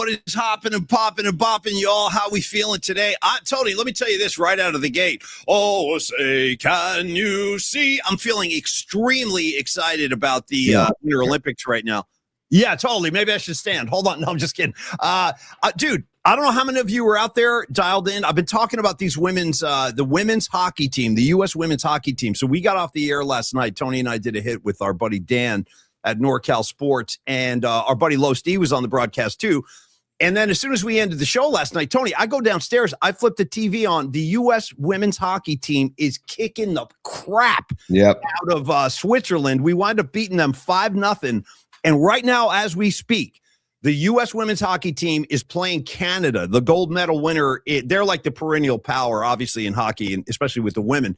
What is hopping and popping and bopping, y'all? How we feeling today? Tony, let me tell you this right out of the gate. Oh, say, can you see? I'm feeling extremely excited about the Winter Olympics right now. Yeah, totally. Maybe I should stand. Hold on. No, I'm just kidding. Dude, I don't know how many of you were out there dialed in. I've been talking about these the women's hockey team, the U.S. women's hockey team. So we got off the air last night. Tony and I did a hit with our buddy Dan at NorCal Sports, and our buddy Low Steve was on the broadcast too. And then as soon as we ended the show last night, Tony, I go downstairs, I flip the TV on. The U.S. women's hockey team is kicking the crap out of Switzerland. We wind up beating them 5-0. And right now, as we speak, the U.S. women's hockey team is playing Canada, the gold medal winner. They're like the perennial power, obviously, in hockey, and especially with the women.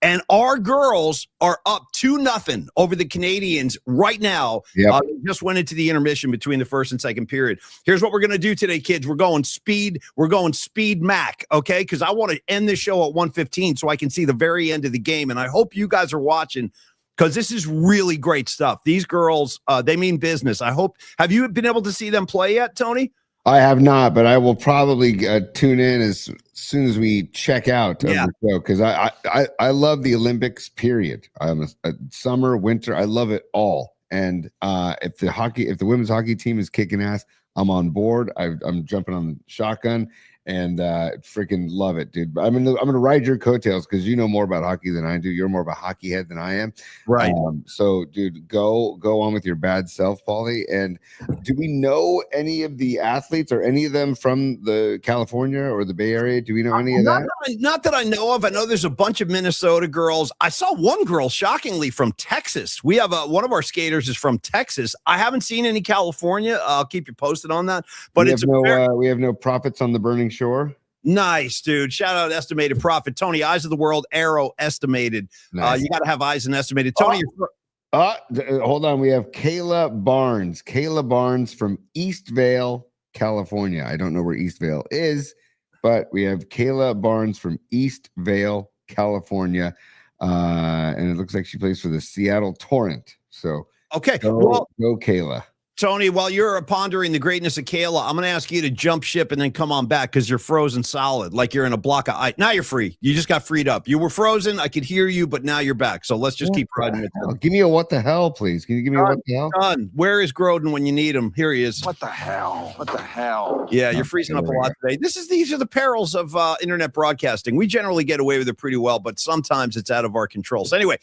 And our girls are up 2-0 over the Canadians right now. They just went into the intermission between the first and second period. Here's what we're going to do today, kids. We're going speed Mac, okay? Because I want to end this show at 1:15 so I can see the very end of the game. And I hope you guys are watching because this is really great stuff. These girls, they mean business. Have you been able to see them play yet, Tony? I have not, but I will probably tune in as soon as we check out of the show because I love the Olympics. Period. I'm a summer, winter. I love it all. And if the women's hockey team is kicking ass, I'm on board. I'm jumping on the shotgun and freaking love it, dude. I'm gonna ride your coattails because you know more about hockey than I do. You're more of a hockey head than I am, right? So, dude, go on with your bad self, Paulie. And do we know any of the athletes or any of them from the California or the Bay Area? Do we know any of that? Not that I know of. I know there's a bunch of Minnesota girls. I saw one girl, shockingly, from Texas. We have one of our skaters is from Texas. I haven't seen any California. I'll keep you posted on that. But we have no prophets on the burning shore. Nice, dude. Shout out Estimated Profit. Tony, Eyes of the World, Arrow Estimated. Nice. You got to have eyes and estimated. Tony, hold on. We have Kayla Barnes. Kayla Barnes from Eastvale, California. I don't know where Eastvale is, but we have Kayla Barnes from Eastvale, California. And it looks like she plays for the Seattle Torrent. So okay, go Kayla. Tony, while you're pondering the greatness of Kayla, I'm going to ask you to jump ship and then come on back because you're frozen solid, like you're in a block of ice. Now you're free. You just got freed up. You were frozen. I could hear you, but now you're back. So let's just keep riding it. Give me a what the hell, please. Can you give me a what the hell? Done. Where is Grodin when you need him? Here he is. What the hell? What the hell? Yeah, you're freezing up a lot today. These are the perils of internet broadcasting. We generally get away with it pretty well, but sometimes it's out of our control. So anyway,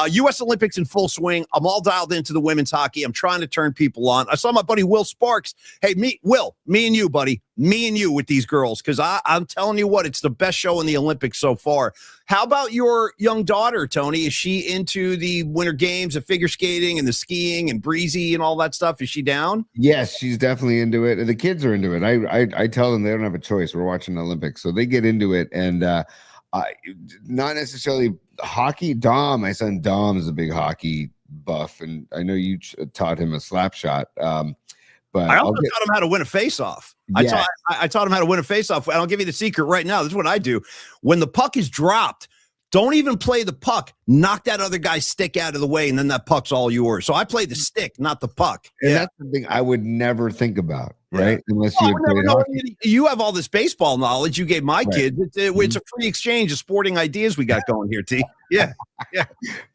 U.S. Olympics in full swing. I'm all dialed into the women's hockey. I'm trying to turn people on. I saw my buddy Will Sparks. Hey, me and you, buddy. Me and you with these girls, because I'm telling you what, it's the best show in the Olympics so far. How about your young daughter, Tony? Is she into the Winter Games, the figure skating and the skiing and breezy and all that stuff? Is she down? Yes, she's definitely into it. The kids are into it. I tell them they don't have a choice. We're watching the Olympics, so they get into it. And not necessarily hockey. My son Dom is a big hockey buff, and I know you taught him a slap shot. But I also taught him how to win a face-off. Yeah. I taught him how to win a face-off. And I'll give you the secret right now. This is what I do. When the puck is dropped, don't even play the puck. Knock that other guy's stick out of the way, and then that puck's all yours. So I play the stick, not the puck. And that's the thing I would never think about, right? Unless you have all this baseball knowledge you gave my kids. It's a free exchange of sporting ideas we got going here, T. Yeah.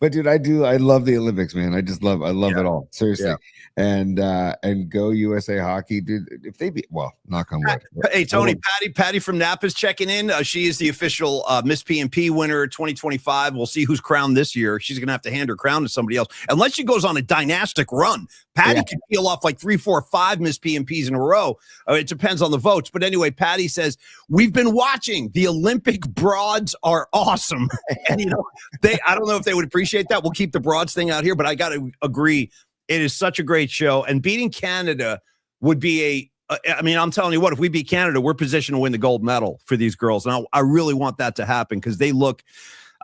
But dude, I love the Olympics, man. I love it all. Seriously. Yeah. And go USA Hockey, dude. If they be knock on wood. Hey, Tony, Patty from Napa's checking in. She is the official Miss PMP winner 2025. We'll see who's crowned this year. She's gonna have to hand her crown to somebody else, unless she goes on a dynastic run. Patty can peel off like 3, 4, 5 Miss PMPs in a row. It depends on the votes. But anyway, Patty says, we've been watching. The Olympic broads are awesome. And, I don't know if they would appreciate that. We'll keep the broads thing out here, but I got to agree. It is such a great show. And beating Canada would be I'm telling you what, if we beat Canada, we're positioned to win the gold medal for these girls. And I really want that to happen because they look –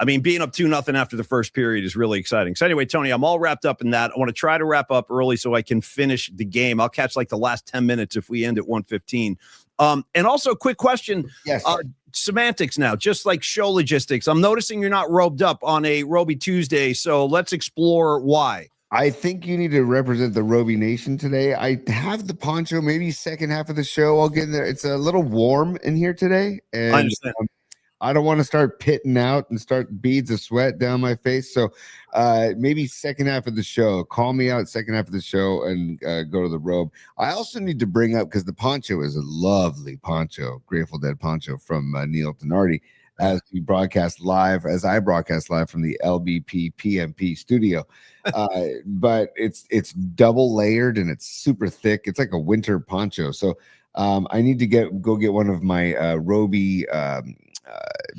being up 2-0 after the first period is really exciting. So anyway, Tony, I'm all wrapped up in that. I want to try to wrap up early so I can finish the game. I'll catch like the last 10 minutes if we end at 1:15. And also, quick question. Yes. Semantics now, just like show logistics. I'm noticing you're not robed up on a Roby Tuesday, so let's explore why. I think you need to represent the Roby Nation today. I have the poncho, maybe second half of the show. I'll get in there. It's a little warm in here today, I and understand. I don't want to start pitting out and start beads of sweat down my face. So maybe second half of the show, call me out second half of the show and go to the robe. I also need to bring up, because the poncho is a lovely poncho, Grateful Dead poncho from Neil Tenardi, as I broadcast live from the LBP PMP studio. But it's double layered and it's super thick. It's like a winter poncho. So I need to go get one of my Roby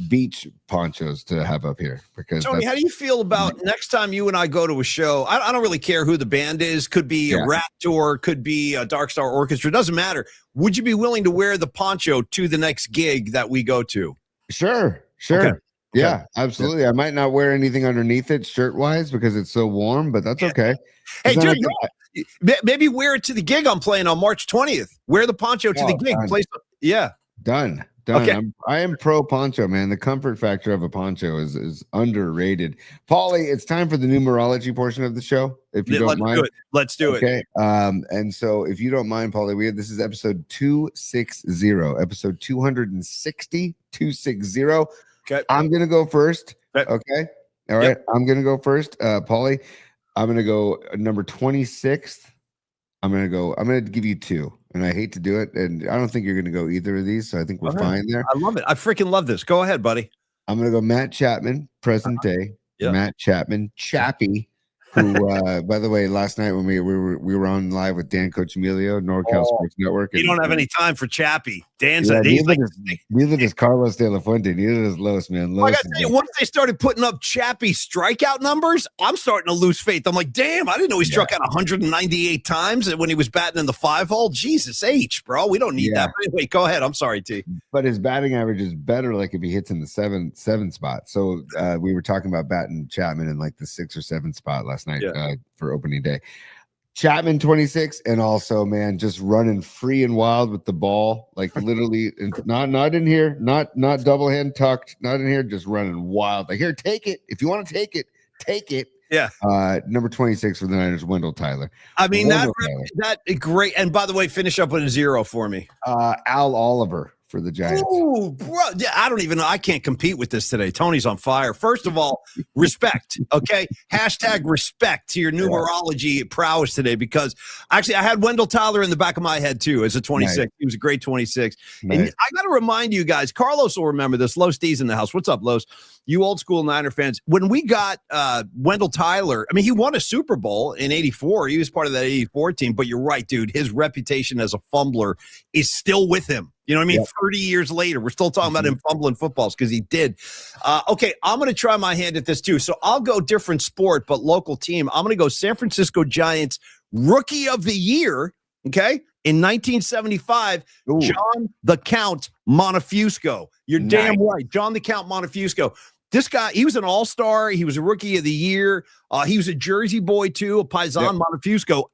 beach ponchos to have up here, because Tony, how do you feel about next time you and I go to a show? I don't really care who the band is. Could be a Raptor, could be a Dark Star Orchestra. Doesn't matter. Would you be willing to wear the poncho to the next gig that we go to? Sure. Okay. Yeah, absolutely. I might not wear anything underneath it shirt wise because it's so warm, but that's okay. Hey, dude, maybe wear it to the gig I'm playing on March 20th. Wear the poncho to the gig. Done. Okay. I am pro poncho, man. The comfort factor of a poncho is underrated. Paulie, it's time for the numerology portion of the show. If you don't mind, let's do it. Okay. And so if you don't mind, Paulie, this is episode 260, episode 260. Okay. I'm gonna go first. Okay. All right. Yep. I'm gonna go first. Paulie, I'm gonna go number 26. I'm gonna give you 2. And I hate to do it, and I don't think you're going to go either of these, so I think we're fine there. I love it. I freaking love this. Go ahead, buddy. I'm going to go Matt Chapman, present day. Yep. Matt Chapman, Chappie, who, by the way, last night when we were on live with Dan Coach Emilio, NorCal Sports Network. You don't have any time for Chappie. Dan's neither does Carlos De La Fuente. Neither does Los, man. I got to tell you, once they started putting up Chappie strikeout numbers, I'm starting to lose faith. I'm like, damn, I didn't know he struck out 198 times when he was batting in the 5-hole. Jesus H, bro. We don't need that. But anyway, go ahead. I'm sorry, T. But his batting average is better like if he hits in the 7 spot. So we were talking about batting Chapman in like the 6 or 7 spot last night for opening day. Chapman 26, and also, man, just running free and wild with the ball, like literally, not in here, not double hand tucked, not in here, just running wild. Like, here, take it. If you want to take it, take it. Yeah. Number 26 for the Niners, Wendell Tyler. I mean, that great. And by the way, finish up with a 0 for me. Al Oliver for the Giants. Oh, bro. Yeah, I don't even know. I can't compete with this today. Tony's on fire. First of all, respect. Okay. Hashtag respect to your numerology prowess today, because actually I had Wendell Tyler in the back of my head too as a 26. Nice. He was a great 26. Nice. And I got to remind you guys, Carlos will remember this. Los D's in the house. What's up, Los? You old school Niner fans. When we got Wendell Tyler, I mean, he won a Super Bowl in 84. He was part of that 84 team, but you're right, dude. His reputation as a fumbler is still with him. You know what I mean? Yep. 30 years later, we're still talking about him fumbling footballs because he did. Okay, I'm going to try my hand at this too. So I'll go different sport, but local team. I'm going to go San Francisco Giants Rookie of the Year, okay? In 1975, John the Count Montefusco. You're damn right. John the Count Montefusco. This guy, he was an all-star. He was a Rookie of the Year. He was a Jersey boy, too, a Paisan Montefusco.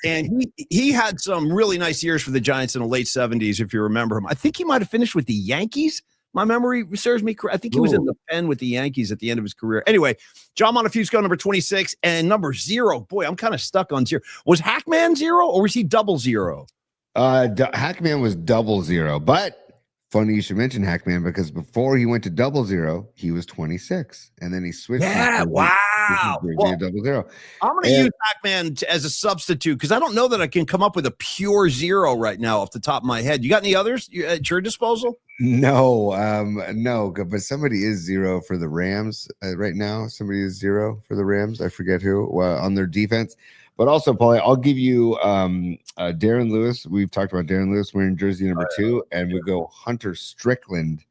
And he had some really nice years for the Giants in the late 70s, if you remember him. I think he might have finished with the Yankees. My memory serves me correct. I think he was in the pen with the Yankees at the end of his career. Anyway, John Montefusco, number 26, and number 0. Boy, I'm kind of stuck on 0. Was Hackman 0 or was he 00? Hackman was 00, but funny you should mention Hackman, because before he went to 00, he was 26, and then he switched. Yeah, wow. Well, 00. I'm going to use Hackman as a substitute because I don't know that I can come up with a pure 0 right now off the top of my head. You got any others at your disposal? No, but somebody is 0 for the Rams right now. Somebody is 0 for the Rams. I forget who on their defense. But also, Paulie, I'll give you Darren Lewis. We've talked about Darren Lewis wearing jersey number 2, and we go Hunter Strickland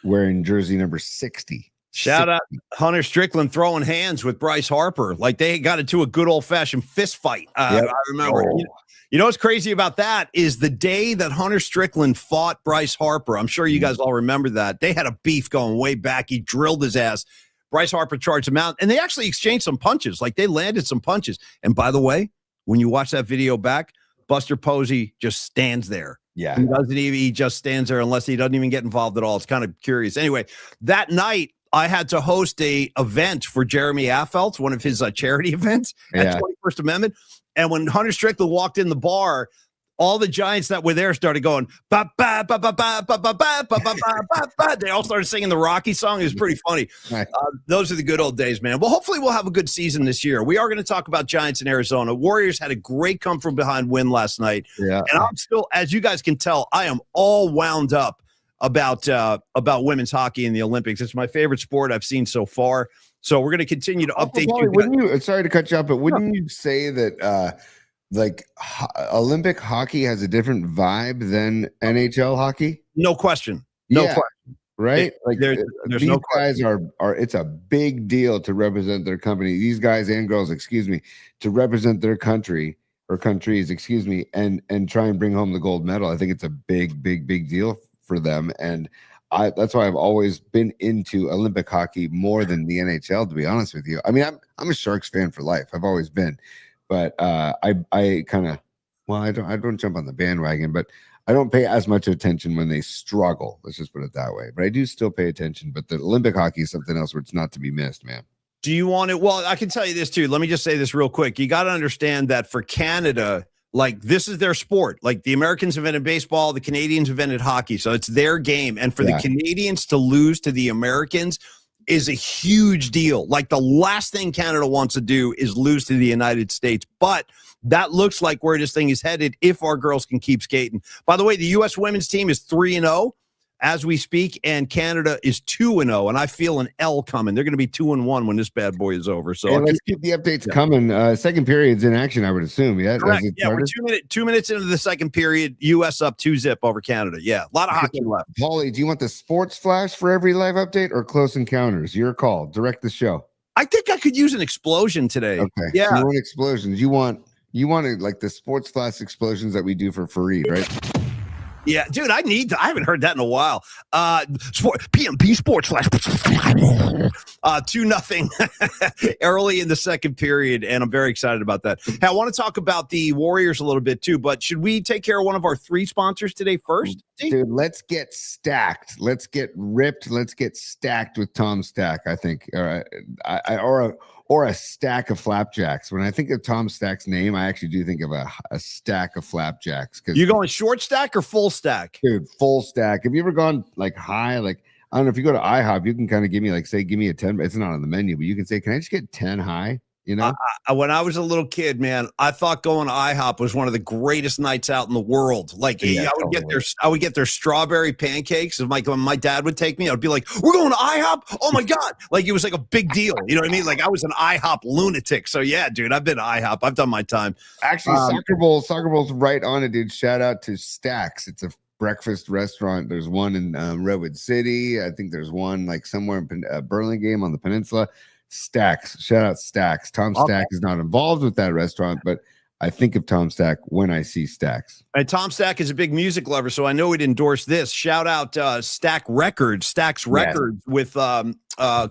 wearing jersey number 60. Shout out Hunter Strickland throwing hands with Bryce Harper. Like they got into a good old-fashioned fist fight. I remember. You know what's crazy about that is the day that Hunter Strickland fought Bryce Harper. I'm sure you guys all remember that. They had a beef going way back. He drilled his ass. Bryce Harper charged him out, and they actually exchanged some punches. Like, they landed some punches. And by the way, when you watch that video back, Buster Posey just stands there. Yeah. He just stands there unless he doesn't even get involved at all. It's kind of curious. Anyway, that night, I had to host a event for Jeremy Affeldt, one of his charity events at 21st Amendment. And when Hunter Strickland walked in the bar, all the Giants that were there started going, ba, ba, ba, ba, ba, ba, ba, ba, ba, ba, ba, ba. They all started singing the Rocky song. It was pretty funny. Those are the good old days, man. Well, hopefully we'll have a good season this year. We are going to talk about Giants in Arizona. Warriors had a great come from behind win last night. Yeah. And I'm still, as you guys can tell, I am all wound up about women's hockey in the Olympics. It's my favorite sport I've seen so far. So we're going to continue to update you. Wouldn't you, sorry to cut you off, but wouldn't you say that Olympic hockey has a different vibe than NHL hockey? No question. No question. Right? There's these no guys are it's a big deal to represent their company. These guys and girls, to represent their country or countries, and try and bring home the gold medal. I think it's a big deal for them. And that's why I've always been into Olympic hockey more than the NHL, to be honest with you. I mean, I'm a Sharks fan for life. I've always been. But I don't jump on the bandwagon, but I don't pay as much attention when they struggle. Let's just put it that way. But I do still pay attention. But the Olympic hockey is something else where it's not to be missed, man. Do you want it? Well, I can tell you this too. Let me just say this real quick. You got to understand that for Canada, like this is their sport. Like the Americans invented baseball, the Canadians invented hockey. So it's their game. And for the Canadians to lose to the Americans is a huge deal. Like the last thing Canada wants to do is lose to the United States. But that looks like where this thing is headed if our girls can keep skating. By the way, the U.S. women's team is 3-0 as we speak, and Canada is 2-0. And I feel an L coming. They're going to be 2-1 when this bad boy is over. So let's keep the updates coming. Second period's in action, I would assume. Yeah, correct. Yeah, we're 2 minutes into the second period. U.S. up 2-0 over Canada. Yeah, a lot of hockey left. Paulie, do you want the sports flash for every live update or close encounters? Your call. Direct the show. I think I could use an explosion today. Okay. Yeah. So you want explosions. You want like the sports flash explosions that we do for Fareed, right? Yeah, dude, I haven't heard that in a while. PMP Sports Flash 2-0 early in the second period, and I'm very excited about that. Hey, I want to talk about the Warriors a little bit too, but should we take care of one of our 3 sponsors today first? Dude, let's get stacked. Let's get ripped. Let's get stacked with Tom Stack, I think. Or a stack of flapjacks. When I think of Tom Stack's name, I actually do think of a stack of flapjacks. You going short stack or full stack? Dude, full stack. Have you ever gone like high? Like, I don't know, if you go to IHOP, you can kind of give me a 10. It's not on the menu, but you can say, can I just get 10 high? You know, when I was a little kid, man, I thought going to IHOP was one of the greatest nights out in the world. Like, I would get their strawberry pancakes. If my dad would take me, I'd be like, "We're going to IHOP! Oh my god!" Like it was like a big deal. You know what I mean? Like I was an IHOP lunatic. So yeah, dude, I've been to IHOP. I've done my time. Actually, Soccer Bowl's right on it, dude. Shout out to Stacks. It's a breakfast restaurant. There's one in Redwood City. I think there's one like somewhere in Burlingame on the peninsula. Stacks. Shout out Stacks. Tom Stack is not involved with that restaurant, but I think of Tom Stack when I see Stacks. And Tom Stack is a big music lover, so I know he'd endorse this. Shout out Stack Records, Stack's Records with God,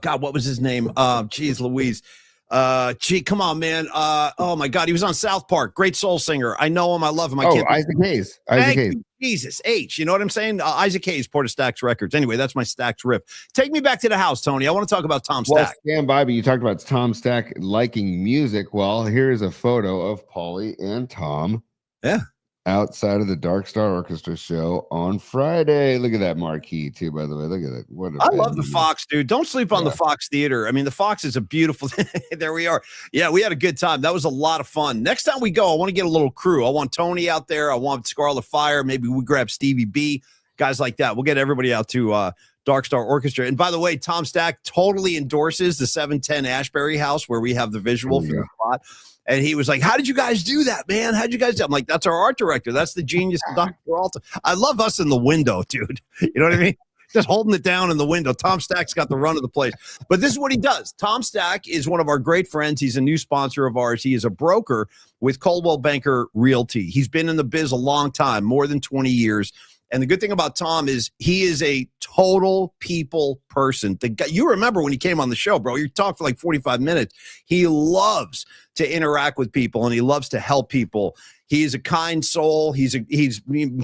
what was his name? Geez Louise. Come on, man. Oh my God, he was on South Park. Great soul singer. I know him. I love him. Isaac Hayes. Isaac Hayes. Jesus H. You know what I'm saying? Isaac Hayes, part of Stack's Records. Anyway, that's my Stack's riff. Take me back to the house, Tony. I want to talk about Tom Stack. Well, stand by, but you talked about Tom Stack liking music. Well, here's a photo of Paulie and Tom. Yeah. Outside of the Dark Star Orchestra show on Friday. Look at that marquee too, by the way. Look at it. I love the Fox, dude. Don't sleep on the Fox Theater. I mean, the Fox is a beautiful thing. There we are. Yeah, we had a good time. That was a lot of fun. Next time we go, I want to get a little crew. I want Tony out there. I want Scarlet Fire. Maybe we grab Stevie B, guys like that. We'll get everybody out to Dark Star Orchestra. And by the way, Tom Stack totally endorses the 710 Ashbury House where we have the visual for the spot. And he was like, "How did you guys do that, man? How'd you guys do?" I'm like, "That's our art director. That's the genius of Dr. Peralta." I love us in the window, dude. You know what I mean? Just holding it down in the window. Tom Stack's got the run of the place. But this is what he does. Tom Stack is one of our great friends. He's a new sponsor of ours. He is a broker with Coldwell Banker Realty. He's been in the biz a long time, more than 20 years. And the good thing about Tom is he is a total people person. The guy, you remember when he came on the show, bro, you talked for like 45 minutes. He loves to interact with people and he loves to help people. He's a kind soul. He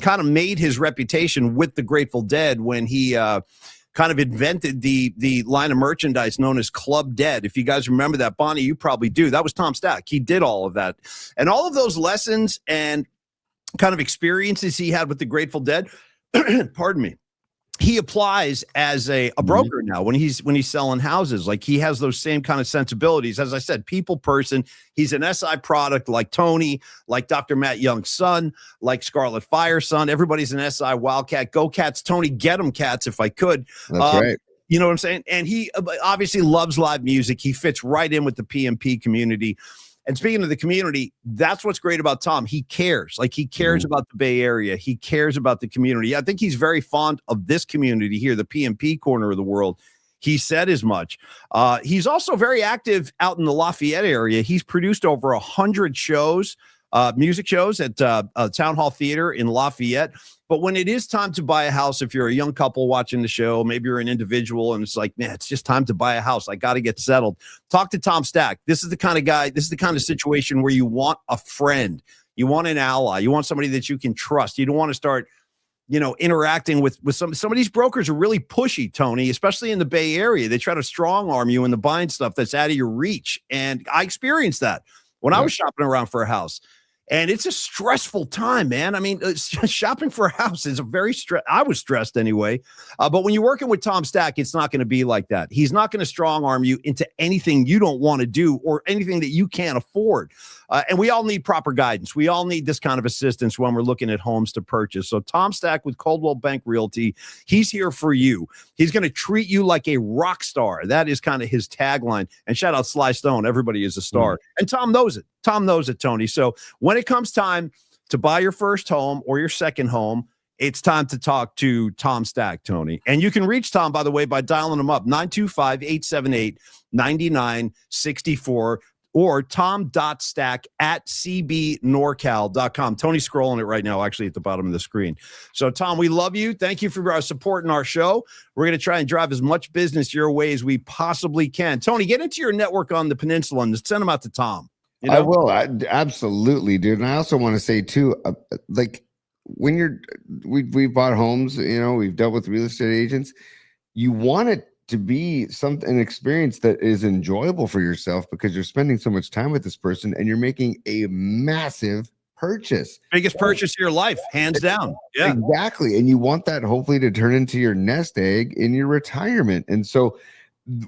kind of made his reputation with the Grateful Dead when he kind of invented the line of merchandise known as Club Dead. If you guys remember that, Bonnie, you probably do. That was Tom Stack. He did all of that. And all of those lessons and kind of experiences he had with the Grateful Dead, pardon me, he applies as a broker now when he's selling houses. Like, he has those same kind of sensibilities. As I said, people person. He's an SI product like Tony, like Dr. Matt Young's son, like Scarlet Fire's son. Everybody's an SI Wildcat. Go Cats, Tony, get them Cats if I could. That's right. You know what I'm saying? And he obviously loves live music. He fits right in with the PMP community. And speaking of the community, that's what's great about Tom. He cares. Like, he cares about the Bay Area. He cares about the community. I think he's very fond of this community here, the PMP corner of the world. He said as much. He's also very active out in the Lafayette area. He's produced over 100 shows, music shows at Town Hall Theater in Lafayette. But when it is time to buy a house, if you're a young couple watching the show, maybe you're an individual and it's like, man, it's just time to buy a house. I got to get settled. Talk to Tom Stack. This is the kind of guy, this is the kind of situation where you want a friend. You want an ally. You want somebody that you can trust. You don't want to start, interacting with some of these brokers are really pushy, Tony, especially in the Bay Area. They try to strong arm you into buying stuff that's out of your reach. And I experienced that when I was shopping around for a house. And it's a stressful time, man. I mean, shopping for a house is a very I was stressed anyway. But when you're working with Tom Stack, it's not going to be like that. He's not going to strong arm you into anything you don't want to do or anything that you can't afford. And we all need proper guidance. We all need this kind of assistance when we're looking at homes to purchase. So Tom Stack with Coldwell Bank Realty, he's here for you. He's going to treat you like a rock star. That is kind of his tagline. And shout out Sly Stone. Everybody is a star. And Tom knows it. Tom knows it, Tony. So when it comes time to buy your first home or your second home, it's time to talk to Tom Stack, Tony. And you can reach Tom, by the way, by dialing him up, 925-878-9964 or tom.stack@cbnorcal.com. Tony's scrolling it right now, actually, at the bottom of the screen. So, Tom, we love you. Thank you for supporting our show. We're going to try and drive as much business your way as we possibly can. Tony, get into your network on the peninsula and send them out to Tom. I will. Absolutely, dude. And I also want to say too, like when we've bought homes, we've dealt with real estate agents. You want it to be an experience that is enjoyable for yourself because you're spending so much time with this person and you're making a massive purchase. Biggest purchase of your life, hands down. Yeah, exactly. And you want that hopefully to turn into your nest egg in your retirement. And so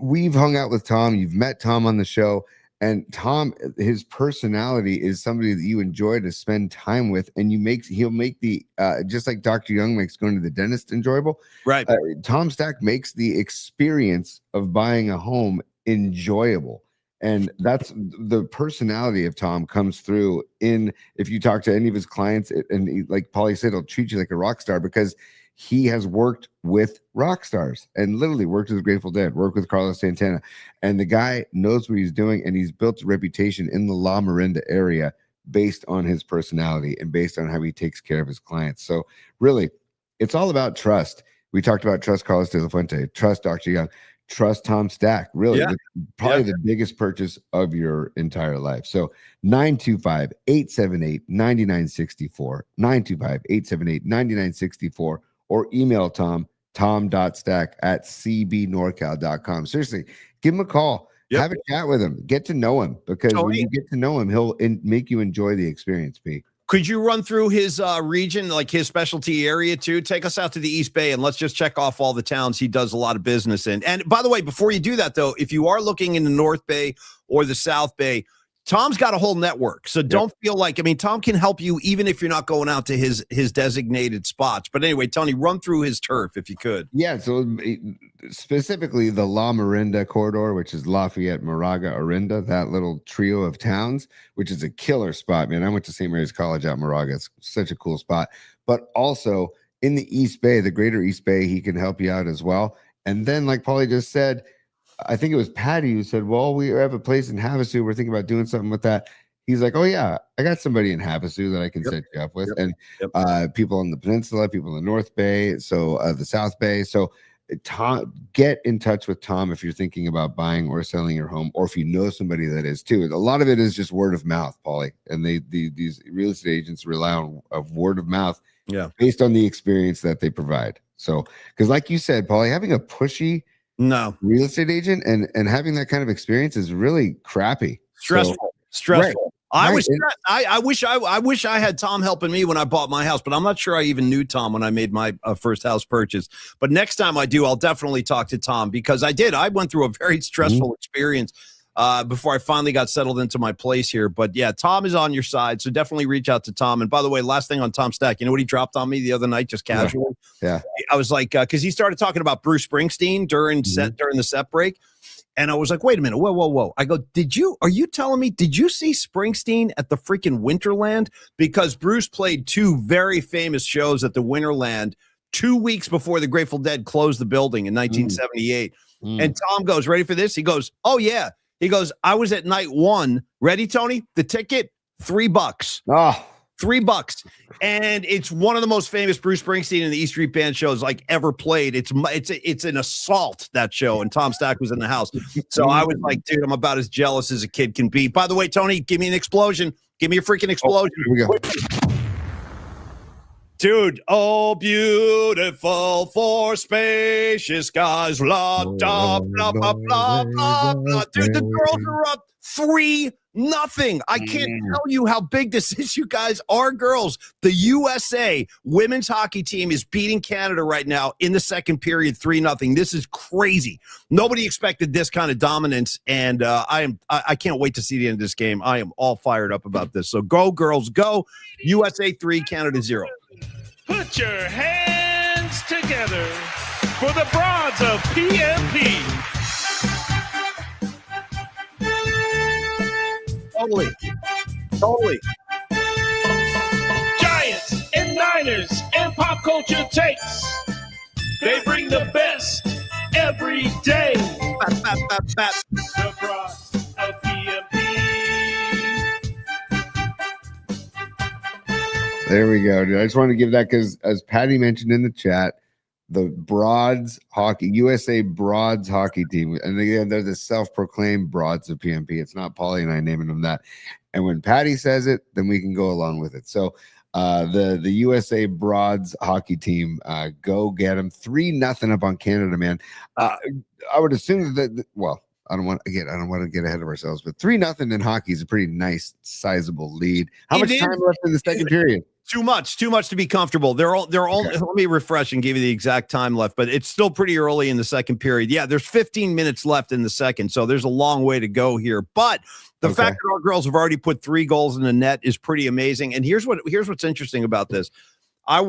we've hung out with Tom. You've met Tom on the show. And Tom, his personality is somebody that you enjoy to spend time with, and he'll make the just like Dr. Young makes going to the dentist enjoyable. Right. Tom Stack makes the experience of buying a home enjoyable, and that's the personality of Tom comes through if you talk to any of his clients, and like Paulie said, he'll treat you like a rock star because he has worked with rock stars and literally worked with the Grateful Dead, worked with Carlos Santana. And the guy knows what he's doing, and he's built a reputation in the La Miranda area based on his personality and based on how he takes care of his clients. So really, it's all about trust. We talked about trust Carlos De La Fuente, trust Dr. Young, trust Tom Stack. Really, probably the biggest purchase of your entire life. So 925-878-9964, 925-878-9964, or email tom.stack@cbnorcal.com. Seriously, give him a call. Have a chat with him. Get to know him, because when you get to know him, he'll make you enjoy the experience, Pete. Could you run through his region, like his specialty area too? Take us out to the East Bay and let's just check off all the towns he does a lot of business in. And by the way, before you do that though, if you are looking in the North Bay or the South Bay, Tom's got a whole network. So don't feel like, Tom can help you even if you're not going out to his designated spots. But anyway, Tony, run through his turf if you could. Yeah. So specifically the La Miranda corridor, which is Lafayette, Moraga, Orinda, that little trio of towns, which is a killer spot, man. I went to St. Mary's College out in Moraga. It's such a cool spot. But also in the East Bay, the greater East Bay, he can help you out as well. And then, like Paulie just said, I think it was Patty who said, well, we have a place in Havasu. We're thinking about doing something with that. He's like, oh, yeah, I got somebody in Havasu that I can set you up with. And people on the peninsula, people in the North Bay, so the South Bay. So Tom, get in touch with Tom if you're thinking about buying or selling your home, or if you know somebody that is too. A lot of it is just word of mouth, Paulie. And these real estate agents rely on word of mouth based on the experience that they provide. So, because like you said, Paulie, having a pushy real estate agent and having that kind of experience is really crappy. Stressful. Right. I wish I had Tom helping me when I bought my house, but I'm not sure I even knew Tom when I made my first house purchase. But next time I do, I'll definitely talk to Tom because I went through a very stressful experience before I finally got settled into my place here. But yeah, Tom is on your side, so definitely reach out to Tom. And by the way, last thing on Tom Stack, you know what he dropped on me the other night, just casually? Yeah. I was like, because he started talking about Bruce Springsteen during the set break. And I was like, wait a minute, whoa. I go, are you telling me, did you see Springsteen at the freaking Winterland? Because Bruce played two very famous shows at the Winterland 2 weeks before the Grateful Dead closed the building in 1978. And Tom goes, ready for this? He goes, oh yeah. He goes, I was at night one. Ready, Tony? The ticket, $3. Oh. $3, and it's one of the most famous Bruce Springsteen and the E Street Band shows like ever played. It's an assault, that show, and Tom Stack was in the house. So I was like, dude, I'm about as jealous as a kid can be. By the way, Tony, give me an explosion. Give me a freaking explosion. Here we go. Dude, oh, beautiful for spacious skies, blah, blah, blah, blah, blah, blah, blah. Dude, the girls are up 3-0. I can't tell you how big this is, you guys. Our girls, the USA women's hockey team is beating Canada right now in the second period, 3-0. This is crazy. Nobody expected this kind of dominance, and I can't wait to see the end of this game. I am all fired up about this. So go, girls, go. USA 3, Canada 0. Put your hands together for the Broads of PMP. Totally. Giants and Niners and pop culture takes. They bring the best every day. The Broads of PMP. There we go, dude. I just wanted to give that because, as Patty mentioned in the chat, the Broads hockey, USA Broads hockey team, and again, they're the self-proclaimed Broads of PMP. It's not Paulie and I naming them that. And when Patty says it, then we can go along with it. So the USA Broads hockey team, go get them 3-0 up on Canada, man. I would assume that well, I don't want to get ahead of ourselves, but 3-0 in hockey is a pretty nice, sizable lead. How much time left in the second period? Too much to be comfortable. They're all. Okay. Let me refresh and give you the exact time left, but it's still pretty early in the second period. Yeah, there's 15 minutes left in the second, so there's a long way to go here. But the fact that our girls have already put 3 goals in the net is pretty amazing. And here's what's interesting about this. I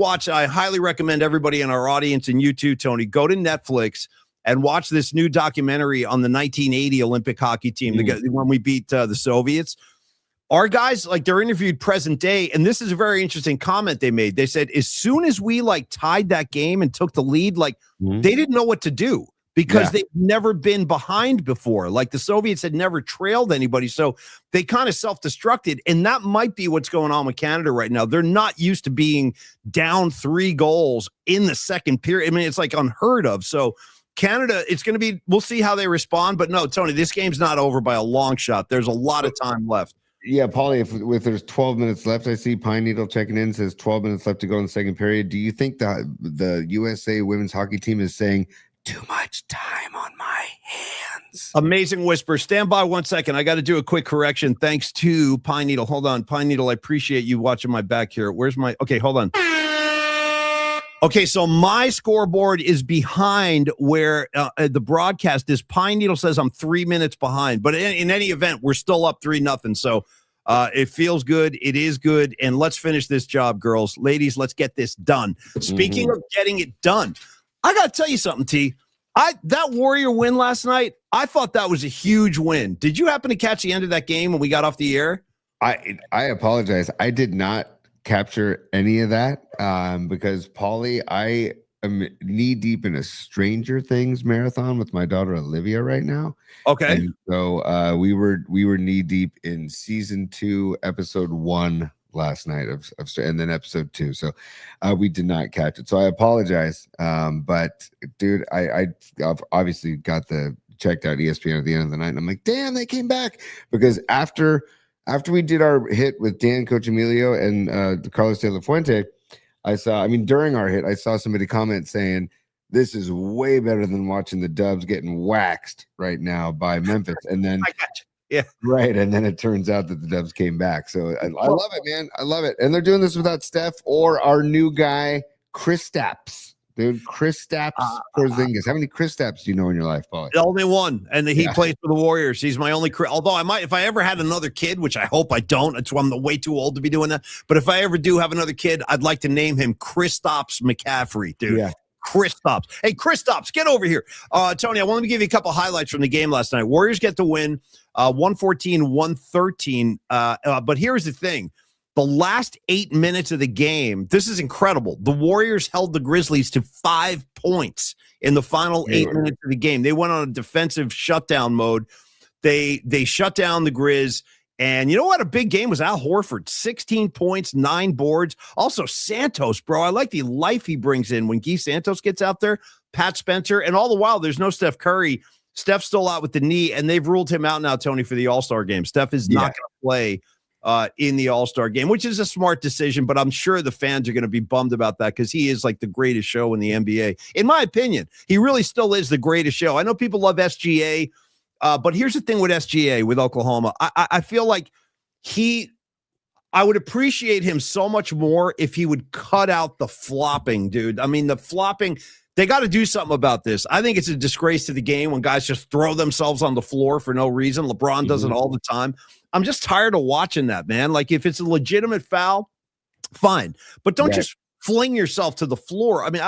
highly recommend everybody in our audience and you too, Tony, go to Netflix and watch this new documentary on the 1980 Olympic hockey team, when we beat the Soviets. Our guys, like, they're interviewed present day, and this is a very interesting comment they made. They said, as soon as we tied that game and took the lead, they didn't know what to do because they've never been behind before. Like, the Soviets had never trailed anybody, so they kind of self-destructed, and that might be what's going on with Canada right now. They're not used to being down 3 goals in the second period. I mean, it's like unheard of. So Canada, it's going to be, we'll see how they respond. But no, Tony, this game's not over by a long shot. There's a lot of time left. Yeah, Paulie, if there's 12 minutes left, I see Pine Needle checking in, says 12 minutes left to go in the second period. Do you think the USA women's hockey team is saying too much time on my hands? Amazing whisper. Stand by 1 second. I got to do a quick correction. Thanks to Pine Needle. Hold on. Pine Needle, I appreciate you watching my back here. Okay, hold on. Okay, so my scoreboard is behind where the broadcast is. Pine Needle says I'm 3 minutes behind, but in any event, we're still up 3-0. So it feels good. It is good. And let's finish this job, girls. Ladies, let's get this done. Speaking of getting it done, I got to tell you something, T. That Warrior win last night, I thought that was a huge win. Did you happen to catch the end of that game when we got off the air? I apologize. I did not capture any of that because Paulie, I am knee deep in a Stranger Things marathon with my daughter Olivia right now. Okay. And so we were knee deep in season 2, episode 1 last night and then episode 2. So we did not catch it. So I apologize. But dude, I've obviously got checked out ESPN at the end of the night, and I'm like, damn, they came back. Because after we did our hit with Dan Coach Emilio and Carlos De La Fuente, during our hit, I saw somebody comment saying, this is way better than watching the Dubs getting waxed right now by Memphis. And then, I got you. Yeah. Right. And then it turns out that the Dubs came back. So I love it, man. I love it. And they're doing this without Steph or our new guy, Kristaps. Dude, Kristaps Porzingis. How many Kristaps do you know in your life, Paulie? Only one, and he plays for the Warriors. He's my only. Although I might, if I ever had another kid, which I hope I don't. That's why I'm way too old to be doing that. But if I ever do have another kid, I'd like to name him Kristaps McCaffrey, dude. Yeah. Kristaps. Hey, Kristaps, get over here. Tony, I wanted to give you a couple highlights from the game last night. Warriors get the win, 114-113. But here's the thing. The last 8 minutes of the game, this is incredible. The Warriors held the Grizzlies to 5 points in the final 8 minutes of the game. They went on a defensive shutdown mode. They shut down the Grizz. And you know what? A big game was Al Horford, 16 points, 9 boards. Also Santos, bro. I like the life he brings in when Guy Santos gets out there, Pat Spencer. And all the while, there's no Steph Curry. Steph's still out with the knee, and they've ruled him out now, Tony, for the All-Star game. Steph is not going to play in the All-Star game, which is a smart decision, but I'm sure the fans are going to be bummed about that because he is like the greatest show in the NBA. In my opinion, he really still is the greatest show. I know people love SGA, but here's the thing with SGA, with Oklahoma. I feel like I would appreciate him so much more if he would cut out the flopping, dude. I mean, the flopping, they got to do something about this. I think it's a disgrace to the game when guys just throw themselves on the floor for no reason. LeBron does it all the time. I'm just tired of watching that, man. Like, if it's a legitimate foul, fine. But don't just fling yourself to the floor. I mean,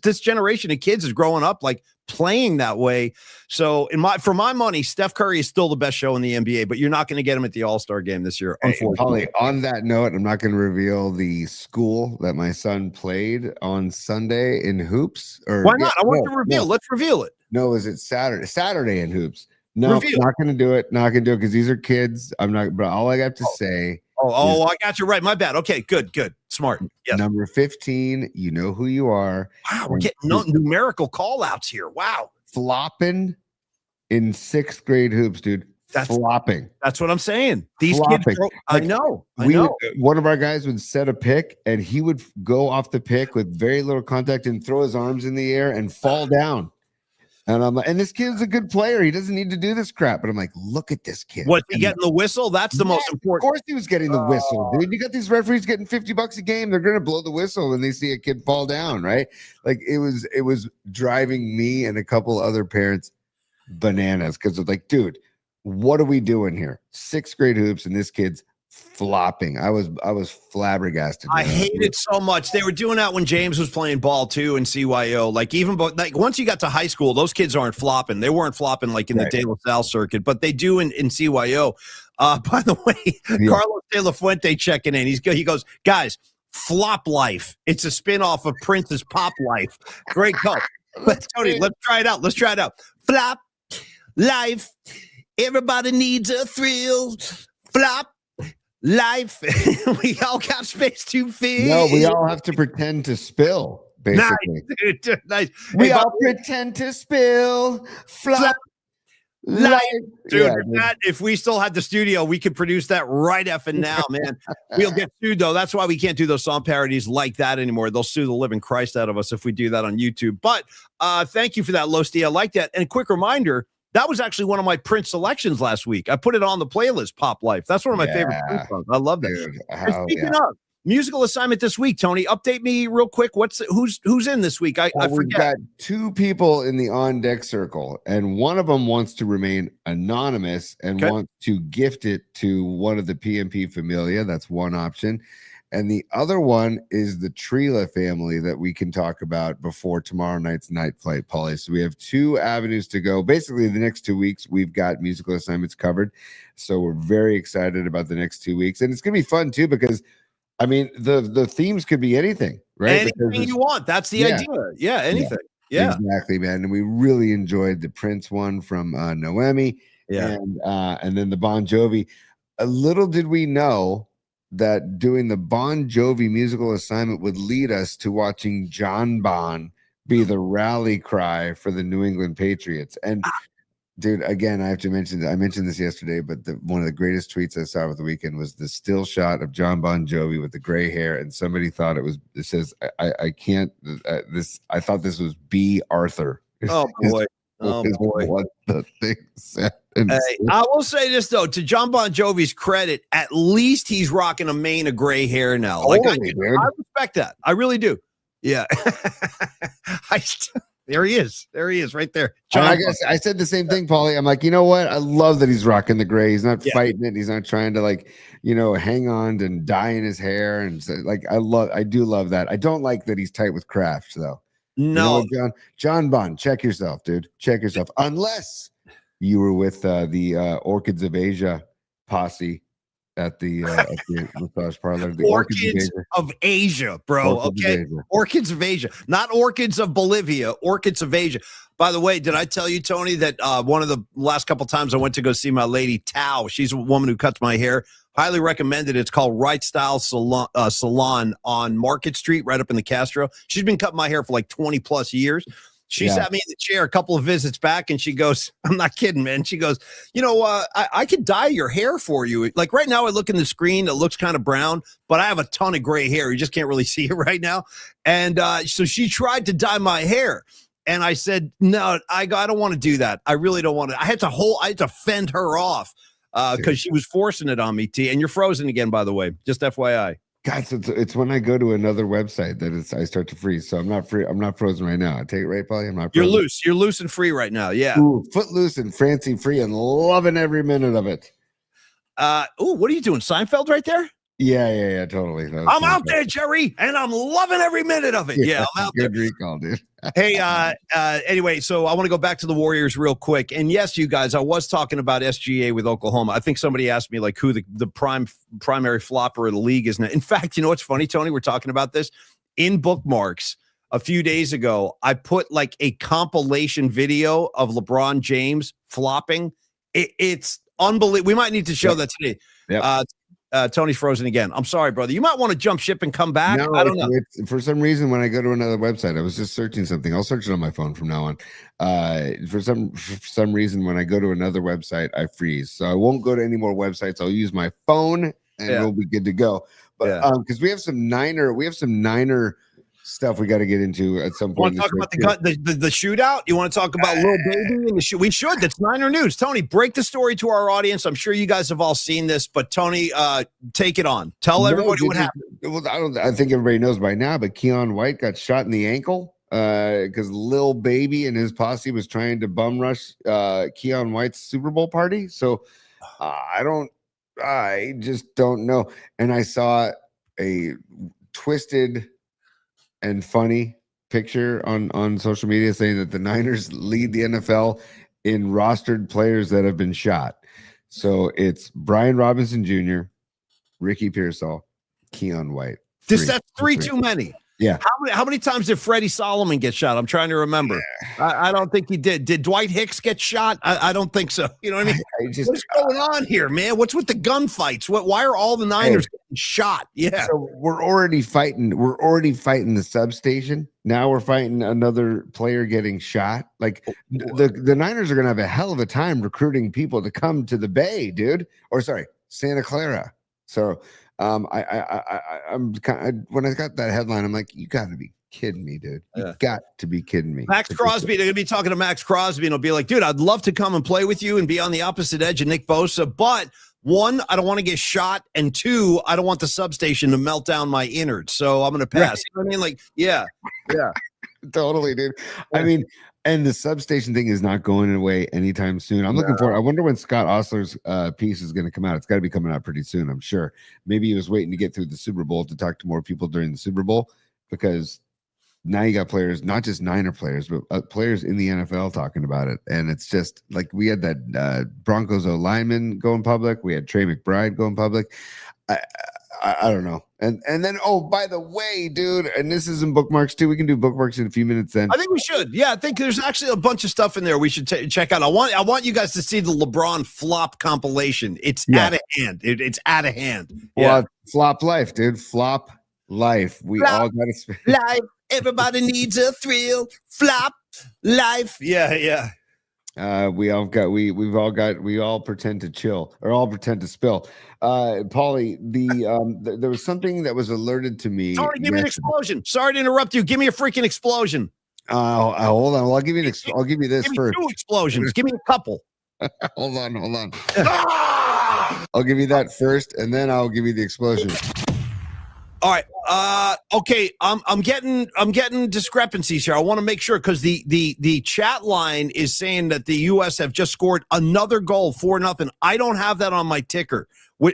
this generation of kids is growing up like playing that way. So for my money, Steph Curry is still the best show in the NBA, but you're not going to get him at the All-Star game this year, unfortunately. Paulie, on that note, I'm not going to reveal the school that my son played on Sunday in hoops. Why not? I want to reveal. Let's reveal it. No, is it Saturday? Saturday in hoops. No, I'm not going to do it. Not going to do it because these are kids. I'm not, but all I got to say. I got you right. My bad. Okay, good. Smart. Yes. Number 15, you know who you are. Wow, we're getting numerical call-outs here. Wow. Flopping in 6th grade hoops, dude. Flopping. That's what I'm saying. These kids, I know. One of our guys would set a pick, and he would go off the pick with very little contact and throw his arms in the air and fall down. And I'm like, and this kid's a good player. He doesn't need to do this crap. But I'm like, look at this kid. What, he getting the whistle? That's the most important. Of course he was getting the whistle, dude. You got these referees getting $50 a game. They're going to blow the whistle when they see a kid fall down, right? Like, it was driving me and a couple other parents bananas because it's like, dude, what are we doing here? 6th grade hoops and this kid's flopping. I was flabbergasted. I hate it so much. They were doing that when James was playing ball too in CYO. Like, once you got to high school, those kids aren't flopping. They weren't flopping like in the De La Salle circuit, but they do in CYO. By the way, Carlos De La Fuente checking in. He goes, guys, Flop Life. It's a spinoff of Prince's Pop Life. Great call. Tony, let's try it out. Flop Life. Everybody needs a thrill. Flop Life. We all got space to fill. No, we all have to pretend to spill, basically. Nice. We all pretend to spill. Flop Life. Dude, if we still had the studio, we could produce that right effing now, man. We'll get sued, though. That's why we can't do those song parodies like that anymore. They'll sue the living Christ out of us if we do that on YouTube. But thank you for that, Losty. I like that. And a quick reminder, that was actually one of my Prince selections last week. I put it on the playlist, Pop Life. That's one of my favorite Prince songs. I love that. Dude, speaking of musical assignment this week, Tony, update me real quick. Who's in this week? I forget. We've got 2 people in the on deck circle, and one of them wants to remain anonymous and wants to gift it to one of the PMP Familia. That's one option. And the other one is the Trila family that we can talk about before tomorrow night's night flight, Paulie. So we have 2 avenues to go. Basically, the next 2 weeks, we've got musical assignments covered. So we're very excited about the next 2 weeks. And it's going to be fun, too, because, I mean, the themes could be anything, right? Anything you want. That's the idea. Yeah, anything. Yeah. Exactly, man. And we really enjoyed the Prince one from Noemi. Yeah. And then the Bon Jovi. Little did we know that doing the Bon Jovi musical assignment would lead us to watching John Bon be the rally cry for the New England Patriots. And Dude, again, I have to mention, I mentioned this yesterday, but one of the greatest tweets I saw over the weekend was the still shot of John Bon Jovi with the gray hair, and somebody thought it says, I can't, I thought this was B. Arthur. Oh, boy. Oh, boy. What the thing said. I will say this, though, to John Bon Jovi's credit, at least he's rocking a mane of gray hair now. Like, I respect that. I really do. Yeah. There he is. There he is right there. John, I said the same thing, Paulie. I'm like, you know what? I love that he's rocking the gray. He's not fighting it. He's not trying to, like, hang on and dye in his hair. And so, like, I do love that. I don't like that he's tight with Kraft, though. No, John Bond, check yourself, dude. Check yourself. Unless you were with the Orchids of Asia posse at the massage parlor. The Orchids of Asia, bro. Orchids of Asia, not Orchids of Bolivia. Orchids of Asia. By the way, did I tell you, Tony, that one of the last couple times I went to go see my lady Tao? She's a woman who cuts my hair. Highly recommended. It's called Right Style Salon on Market Street, right up in the Castro. She's been cutting my hair for like 20 plus years. She sat me in the chair a couple of visits back, and she goes, I'm not kidding, man. She goes, I could dye your hair for you. Like right now I look in the screen, it looks kind of brown, but I have a ton of gray hair. You just can't really see it right now. And so she tried to dye my hair. And I said, no, I don't want to do that. I really don't want to. I had to fend her off because she was forcing it on me, T. And you're frozen again, by the way, just FYI. God, so it's when I go to another website that I start to freeze. So I'm not free. I'm not frozen right now. I take it right, Paulie. I'm not frozen. You're loose. You're loose and free right now. Yeah. Ooh, footloose and fancy free and loving every minute of it. What are you doing? Seinfeld right there? Yeah, totally. I'm out there, Jerry, and I'm loving every minute of it. Yeah, I'm out there. Good recall, dude. Hey, anyway, so I want to go back to the Warriors real quick. And yes, you guys, I was talking about SGA with Oklahoma. I think somebody asked me like who the primary flopper of the league is now. In fact, you know what's funny, Tony? We're talking about this in bookmarks a few days ago. I put like a compilation video of LeBron James flopping. It's unbelievable. We might need to show that today. Yeah. Tony's frozen again. I'm sorry, brother. You might want to jump ship and come back. No, I don't know. For some reason, when I go to another website, I was just searching something. I'll search it on my phone from now on. For some reason, when I go to another website, I freeze. So I won't go to any more websites. I'll use my phone, and we'll be good to go. But because we have some Niner stuff we got to get into at some point. You want to talk about the shootout? You want to talk about Lil Baby and the shoot? We should. That's Niner news. Tony, break the story to our audience. I'm sure you guys have all seen this, but Tony, take it on. Tell everybody what happened. Well, I think everybody knows by now, but Keion White got shot in the ankle because Lil Baby and his posse was trying to bum rush Keion White's Super Bowl party. So I just don't know. And I saw a twisted and funny picture on social media saying that the Niners lead the NFL in rostered players that have been shot. So it's Brian Robinson Jr., Ricky Pearsall, Keion White. That's three too many. Yeah. How many times did Freddie Solomon get shot? I'm trying to remember. I don't think he did. Did Dwight Hicks get shot? I don't think so. You know what I mean? What's going on here, man? What's with the gunfights? Why are all the Niners getting shot? Yeah. So we're already fighting the substation. Now we're fighting another player getting shot. Like the Niners are gonna have a hell of a time recruiting people to come to the Bay, dude. Or sorry, Santa Clara. So I'm kind of, when I got that headline, I'm like, you got to be kidding me, dude. You got to be kidding me. Max Crosby, they're going to be talking to Max Crosby, and he'll be like, dude, I'd love to come and play with you and be on the opposite edge of Nick Bosa, but one, I don't want to get shot, and two, I don't want the substation to melt down my innards, so I'm going to pass. Right. You know what I mean? Like, yeah. Totally, dude. I mean, and the substation thing is not going away anytime soon. I'm looking forward. I wonder when Scott Ostler's piece is going to come out. It's got to be coming out pretty soon, I'm sure. Maybe he was waiting to get through the Super Bowl to talk to more people during the Super Bowl, because now you got players, not just Niner players, but players in the NFL talking about it. And it's just like we had that Broncos O lineman going public. We had Trey McBride going public. I don't know. And then, oh, by the way, dude, and this is in bookmarks too. We can do bookmarks in a few minutes then. I think we should. Yeah, I think there's actually a bunch of stuff in there we should check out. I want you guys to see the LeBron flop compilation. It's out of hand. It's out of hand. Well, flop life, dude. Flop life. We all got to life. Everybody needs a thrill. Flop life. Yeah. We all pretend to chill or all pretend to spill. Paulie, there was something that was alerted to me. Sorry, give me an explosion. Sorry to interrupt you. Give me a freaking explosion. Hold on. Well, I'll give you this give me first. 2 explosions. Give me a couple. Hold on. I'll give you that first, and then I'll give you the explosion. All right. Okay. I'm getting discrepancies here. I want to make sure because the chat line is saying that the U.S. have just scored another goal 4-0. I don't have that on my ticker.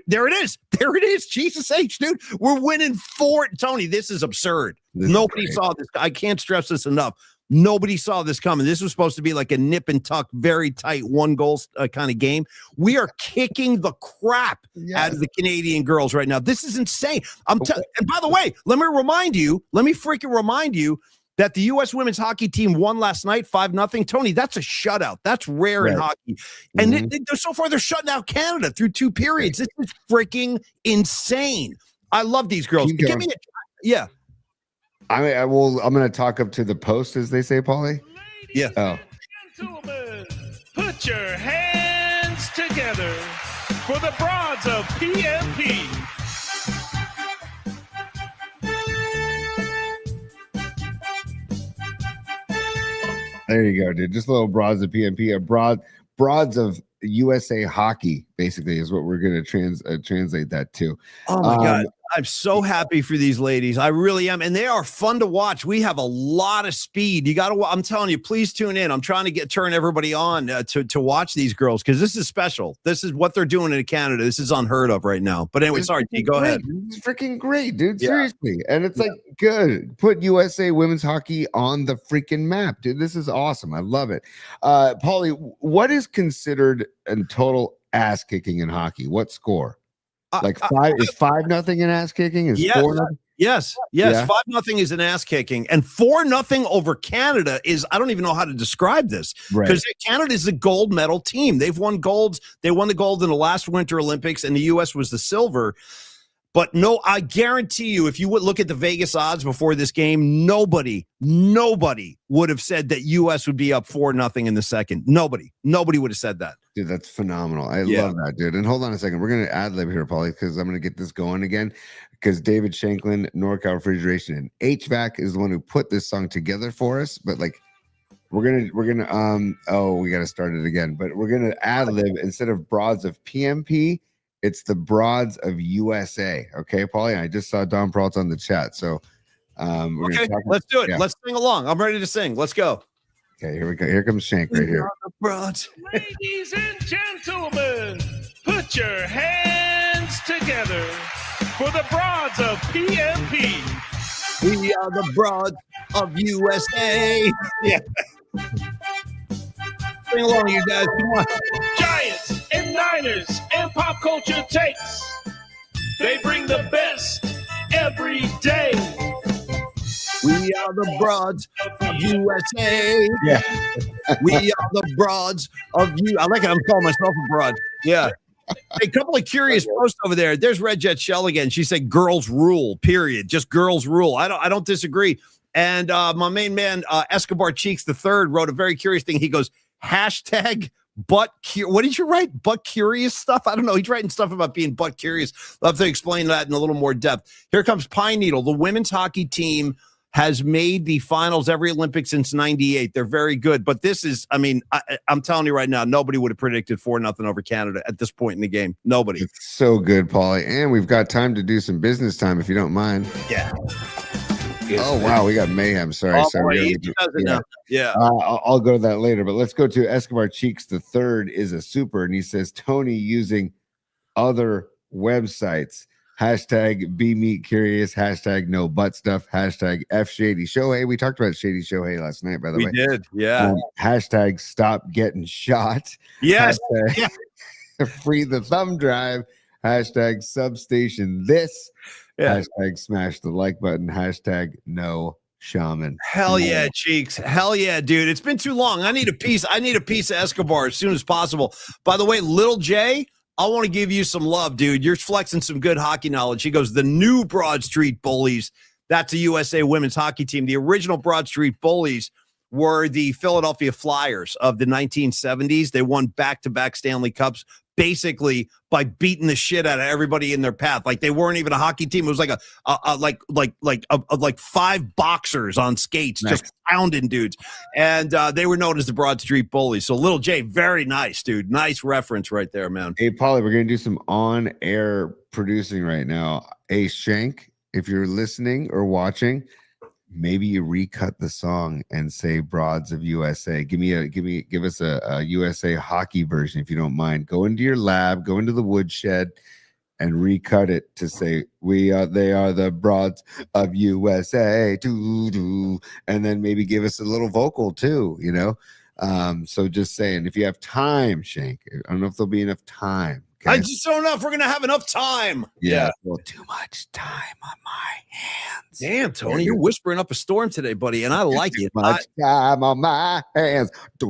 There it is. There it is. Jesus H, dude. We're winning 4. Tony, this is absurd. Nobody saw this. I can't stress this enough. Nobody saw this coming. This was supposed to be like a nip and tuck, very tight 1-goal kind of game. We are kicking the crap out of the Canadian girls right now. This is insane. And by the way, let me freaking remind you that the U.S. women's hockey team won last night 5-0. Tony, that's a shutout. That's rare in hockey. And so far they're shutting out Canada through 2 periods. This is freaking insane. I love these girls. Give me yeah. I'm going to talk up to the post, as they say, Paulie. Yeah. Oh. Gentlemen, put your hands together for the broads of PMP. There you go, dude. Just little broads of PMP, broads of USA hockey, basically, is what we're going to translate that to. Oh my God. I'm so happy for these ladies. I really am. And they are fun to watch. We have a lot of speed. I'm telling you, please tune in. I'm trying to turn everybody on to watch these girls because this is special. This is what they're doing in Canada. This is unheard of right now. But anyway, sorry, T, go ahead. It's freaking great, dude. Seriously. And it's like, good. Put USA women's hockey on the freaking map, dude. This is awesome. I love it. Paulie, what is considered a total ass kicking in hockey? What score? Like 5-0 an ass kicking? Is 4-0? Yes. 5-0 is an ass kicking, and 4-0 over Canada is, I don't even know how to describe this because Canada is the gold medal team. They've won golds. They won the gold in the last Winter Olympics, and the U.S. was the silver. But no, I guarantee you, if you would look at the Vegas odds before this game, nobody would have said that U.S. would be up 4-0 in the second. Nobody would have said that. Dude, that's phenomenal. I love that, dude. And hold on a second. We're going to ad-lib here, Paulie, because I'm going to get this going again. Because David Shanklin, NorCal Refrigeration and HVAC is the one who put this song together for us. But like, we're gonna we got to start it again. But we're going to ad-lib instead of broads of PMP. It's the broads of USA. Okay, Paulie. I just saw Don Peralta on the chat. So let's do it. Yeah. Let's sing along. I'm ready to sing. Let's go. Okay, here we go. Here comes Shank right here. Broads. Ladies and gentlemen, put your hands together for the broads of PMP. We are the broads of USA. Yeah. Sing along, you guys. Come on. Giants and Niners and pop culture takes. They bring the best every day. We are the broads of USA. Yeah. We are the broads of you. I like it. I'm calling myself a broad. Yeah. A couple of curious posts over there. There's Red Jet Shell again. She said girls rule, period. Just girls rule. I don't disagree. And my main man, Escobar Cheeks III, wrote a very curious thing. He goes, hashtag what did you write? Butt curious stuff? I don't know. He's writing stuff about being butt curious. I'll have to explain that in a little more depth. Here comes Pine Needle. The women's hockey team has made the finals every Olympic since 98. They're very good. But this is, I'm telling you right now, nobody would have predicted 4-0 over Canada at this point in the game. Nobody. It's so good, Paulie. And we've got time to do some business time if you don't mind. Yeah. Oh, wow. We got mayhem. Sorry. I'll go to that later. But let's go to Escobar Cheeks III is a super. And he says, Tony using other websites. Hashtag be meat curious. Hashtag no butt stuff. Hashtag F Shady Shohei. We talked about Shady Shohei last night, by the way. We did. Yeah. Hashtag stop getting shot. Yes. Hashtag free the thumb drive. Hashtag substation this. Yeah. Hashtag smash the like button. Hashtag no shaman. Hell yeah, Cheeks. Hell yeah, dude. It's been too long. I need a piece of Escobar as soon as possible. By the way, Little J, I want to give you some love, dude. You're flexing some good hockey knowledge. He goes, the new Broad Street Bullies. That's a USA women's hockey team. The original Broad Street Bullies were the Philadelphia Flyers of the 1970s. They won back-to-back Stanley Cups basically by beating the shit out of everybody in their path. Like they weren't even a hockey team. It was like five boxers on skates, just pounding dudes. And they were known as the Broad Street Bullies. So Little J, very nice, dude. Nice reference right there, man. Hey, Paulie, we're going to do some on-air producing right now. Hey, Shank, if you're listening or watching, maybe you recut the song and say Broads of USA. Give us a USA hockey version if you don't mind. Go into your lab, go into the woodshed and recut it to say they are the Broads of USA. And then maybe give us a little vocal too, you know. So just saying, if you have time, Shank, I don't know if there'll be enough time. Okay? I just don't know if we're gonna have enough time. Yeah. Well, too much time on my hands. Damn, Tony, you're whispering up a storm today, buddy, and I like it. Too much time on my hands. By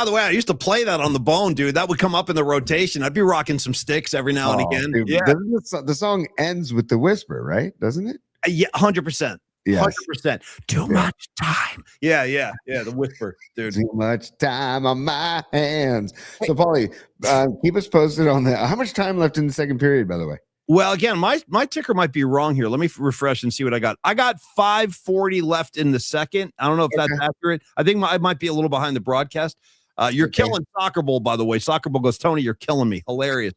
the way, I used to play that on the bone, dude. That would come up in the rotation. I'd be rocking some sticks every now and again. Dude, yeah, the song ends with the whisper, right? Doesn't it? Yeah, 100%. Yes. 100%. Too much time. Yeah. The whisper, dude. Too much time on my hands. So, Paulie, keep us posted on that. How much time left in the second period, by the way? Well, again, my ticker might be wrong here. Let me refresh and see what I got. I got 5:40 left in the second. I don't know if that's accurate. I think I might be a little behind the broadcast. You're killing Soccer Bowl, by the way. Soccer Bowl goes, Tony, you're killing me. Hilarious.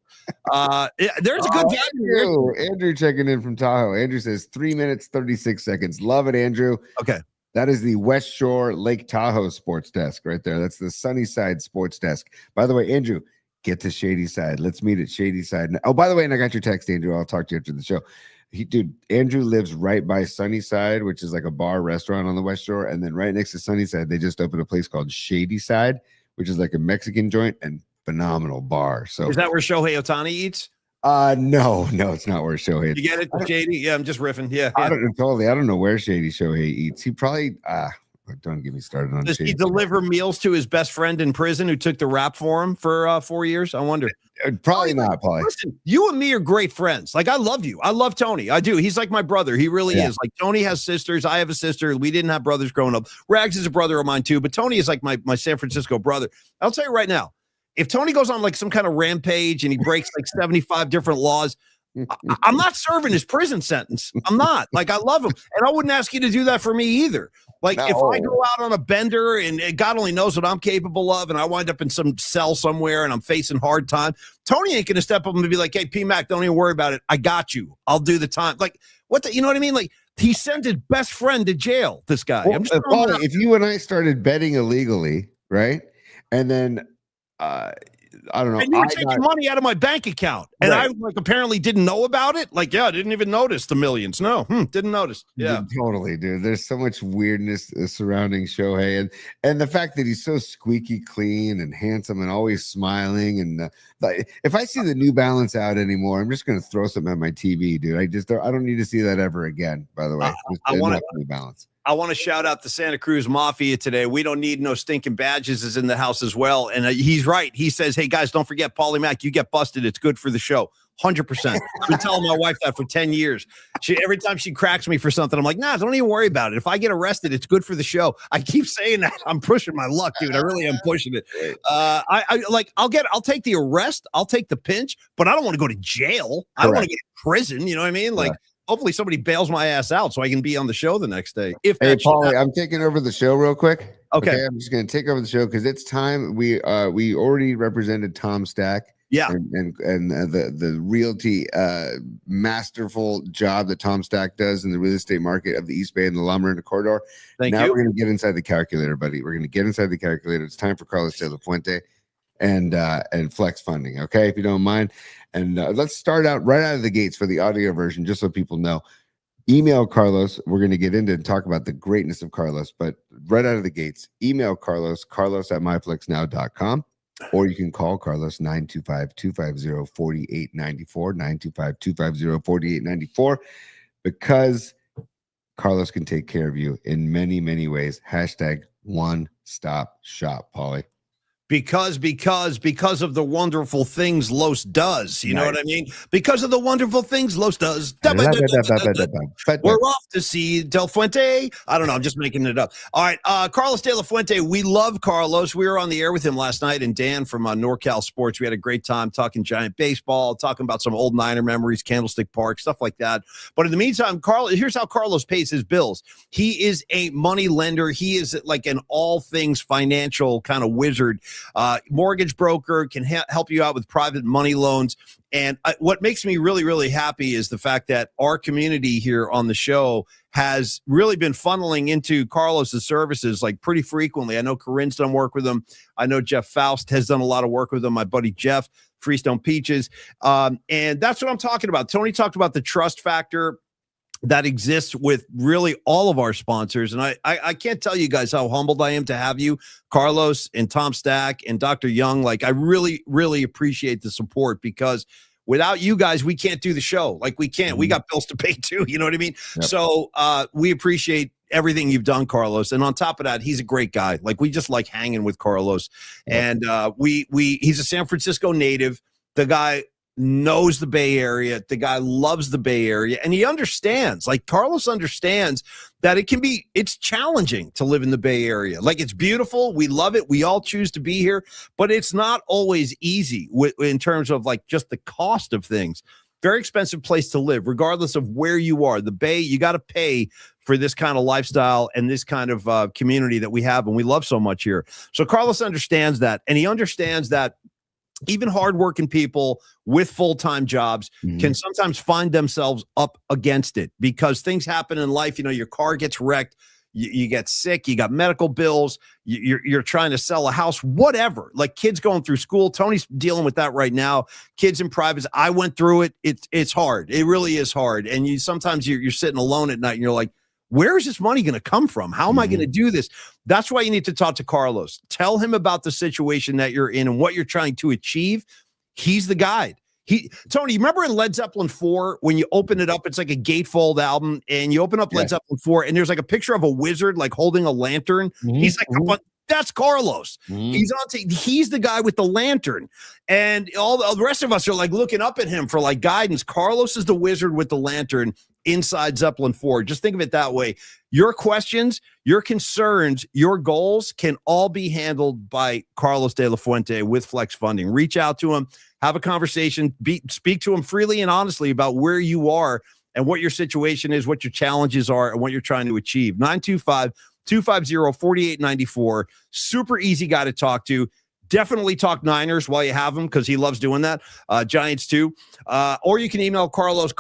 There's a good value. Andrew checking in from Tahoe. Andrew says 3 minutes, 36 seconds. Love it, Andrew. Okay. That is the West Shore Lake Tahoe sports desk right there. That's the Sunnyside sports desk. By the way, Andrew, get to Shady Side. Let's meet at Shady Side. Oh, by the way, and I got your text, Andrew. I'll talk to you after the show. Andrew lives right by Sunnyside, which is like a bar restaurant on the West Shore. And then right next to Sunnyside, they just opened a place called Shady Side, which is like a Mexican joint and phenomenal bar. So is that where Shohei Ohtani eats? No, it's not where Shohei. You get it, Shady? Yeah, I'm just riffing. Yeah. I don't know where Shady Shohei eats. He probably don't get me started on. Does he deliver meals to his best friend in prison who took the rap for him for 4 years? I wonder. Probably not, Paulie. Listen, you and me are great friends. Like, I love you. I love Tony. I do. He's like my brother. He really is. Like, Tony has sisters. I have a sister. We didn't have brothers growing up. Rags is a brother of mine too, but Tony is like my San Francisco brother. I'll tell you right now, if Tony goes on like some kind of rampage and he breaks like 75 different laws, I'm not serving his prison sentence. I'm not. Like, I love him. And I wouldn't ask you to do that for me either. Like, if I go out on a bender and God only knows what I'm capable of, and I wind up in some cell somewhere and I'm facing hard time, Tony ain't going to step up and be like, hey, P-Mac, don't even worry about it. I got you. I'll do the time. Like, you know what I mean? Like, he sent his best friend to jail, this guy. Well, Paulie, if you and I started betting illegally, right? And then, I don't know. And you were taking money out of my bank account, and I like apparently didn't know about it. Like, I didn't even notice the millions. No, didn't notice. Yeah, totally, dude. There's so much weirdness surrounding Shohei, and the fact that he's so squeaky clean and handsome and always smiling. And like, if I see the New Balance out anymore, I'm just gonna throw something at my TV, dude. I don't need to see that ever again. By the way, I want New Balance. I want to shout out the Santa Cruz Mafia today. We don't need no stinking badges is in the house as well. And he's right. He says, hey, guys, don't forget Paulie Mac. You get busted. It's good for the show. 100%. I've been telling my wife that for 10 years. Every time she cracks me for something, I'm like, nah, don't even worry about it. If I get arrested, it's good for the show. I keep saying that. I'm pushing my luck, dude. I really am pushing it. I'll take the arrest. I'll take the pinch, but I don't want to go to jail. I don't want to get in prison. You know what I mean? Like, hopefully somebody bails my ass out so I can be on the show the next day. Hey, Paulie, I'm taking over the show real quick. Okay. I'm just going to take over the show because it's time. We already represented Tom Stack. Yeah. And the realty masterful job that Tom Stack does in the real estate market of the East Bay and the lumber and the corridor. Now we're going to get inside the calculator, buddy. We're going to get inside the calculator. It's time for Carlos De La Fuente and Flex Funding. Okay, if you don't mind. And let's start out right out of the gates for the audio version, just so people know. Email Carlos. We're going to get into and talk about the greatness of Carlos, but right out of the gates, email Carlos at myflexnow.com, or you can call Carlos 925-250-4894, 925-250-4894, because Carlos can take care of you in many, many ways. Hashtag one stop shop, Paulie. because of the wonderful things Los does. You know what I mean? Because of the wonderful things Los does. We're off to see Del Fuente. I don't know. I'm just making it up. All right. Carlos De La Fuente. We love Carlos. We were on the air with him last night, and Dan from NorCal Sports. We had a great time talking Giant baseball, talking about some old Niner memories, Candlestick Park, stuff like that. But in the meantime, here's how Carlos pays his bills. He is a money lender. He is like an all things financial kind of wizard. Mortgage broker, can help you out with private money loans. And what makes me really, really happy is the fact that our community here on the show has really been funneling into Carlos's services like pretty frequently. I know Corinne's done work with him. I know Jeff Faust has done a lot of work with him. My buddy Jeff, Freestone Peaches. And that's what I'm talking about. Tony talked about the trust factor that exists with really all of our sponsors. And I can't tell you guys how humbled I am to have you, Carlos and Tom Stack and Dr. Young. Like, I really, really appreciate the support, because without you guys, we can't do the show. Like, we can't. We got bills to pay too. You know what I mean? Yep. So we appreciate everything you've done, Carlos. And on top of that, he's a great guy. Like, we just like hanging with Carlos. Yep. And he's a San Francisco native. The guy knows the Bay Area. The guy loves the Bay Area, and he understands, like Carlos understands that it's challenging to live in the Bay Area. Like, it's beautiful. We love it. We all choose to be here, but it's not always easy in terms of like just the cost of things. Very expensive place to live, regardless of where you are. The Bay, you got to pay for this kind of lifestyle and this kind of community that we have and we love so much here. So Carlos understands that, and he understands that even hardworking people with full-time jobs can sometimes find themselves up against it because things happen in life. You know, your car gets wrecked, you get sick, you got medical bills, you're trying to sell a house, whatever. Like, kids going through school. Tony's dealing with that right now. Kids in privates. I went through it. It's hard. It really is hard. And sometimes you're sitting alone at night and you're like, where is this money going to come from? How am I going to do this? That's why you need to talk to Carlos. Tell him about the situation that you're in and what you're trying to achieve. He's the guide. Tony, you remember in Led Zeppelin 4, when you open it up, it's like a gatefold album, and you open up Led Zeppelin 4, and there's like a picture of a wizard like holding a lantern. He's like, that's Carlos. He's the guy with the lantern. And all the rest of us are like looking up at him for like guidance. Carlos is the wizard with the lantern inside Zeppelin 4. Just think of it that way. Your questions, your concerns, your goals can all be handled by Carlos De La Fuente with Flex Funding. Reach out to him, have a conversation, speak to him freely and honestly about where you are and what your situation is, what your challenges are, and what you're trying to achieve. 925-250-4894. Super easy guy to talk to. Definitely talk Niners while you have him, because he loves doing that. Giants too. Or you can email Carlos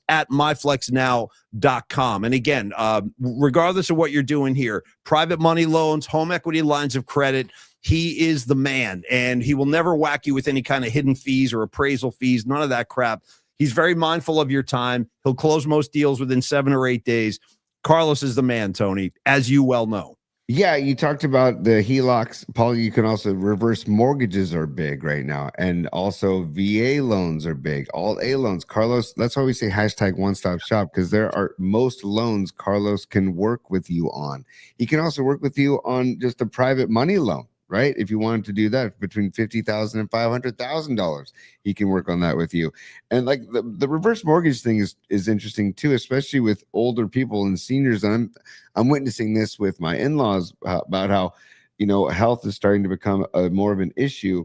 at myflexnow.com. And again, regardless of what you're doing here, private money loans, home equity lines of credit, he is the man, and he will never whack you with any kind of hidden fees or appraisal fees, none of that crap. He's very mindful of your time. He'll close most deals within 7 or 8 days. Carlos is the man, Tony, as you well know. Yeah, you talked about the HELOCs. Paul, you can also reverse mortgages are big right now. And also VA loans are big. All A loans. Carlos, that's why we say hashtag one-stop shop, because there are most loans Carlos can work with you on. He can also work with you on just a private money loan, right? If you wanted to do that between $50,000 and $500,000, he can work on that with you. And like the reverse mortgage thing is interesting too, especially with older people and seniors. And I'm witnessing this with my in-laws about how, you know, health is starting to become more of an issue.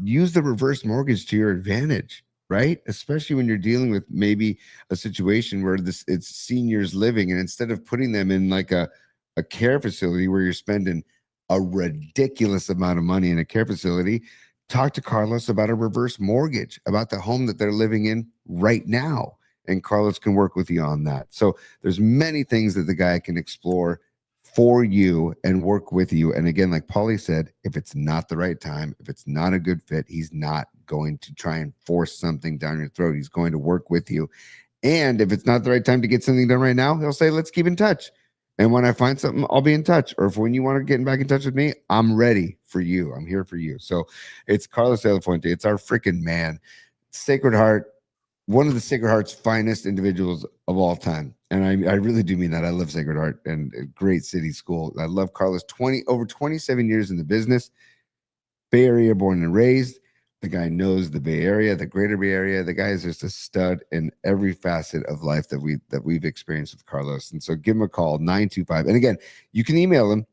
Use the reverse mortgage to your advantage, right? Especially when you're dealing with maybe a situation where it's seniors living, and instead of putting them in like a care facility where you're spending a ridiculous amount of money in a care facility, talk to Carlos about a reverse mortgage, about the home that they're living in right now. And Carlos can work with you on that. So there's many things that the guy can explore for you and work with you. And again, like Paulie said, if it's not the right time, if it's not a good fit, he's not going to try and force something down your throat. He's going to work with you. And if it's not the right time to get something done right now, he'll say, let's keep in touch. And when I find something, I'll be in touch. Or if when you want to get back in touch with me, I'm ready for you. I'm here for you. So it's Carlos De La Fuente. It's our freaking man. Sacred Heart, one of the Sacred Heart's finest individuals of all time. And I really do mean that. I love Sacred Heart and a great city school. I love Carlos. Over 27 years in the business. Bay Area born and raised. The guy knows the Bay Area, the greater Bay Area. The guy is just a stud in every facet of life that we've experienced with Carlos. And so give him a call, 925. And again, you can email him,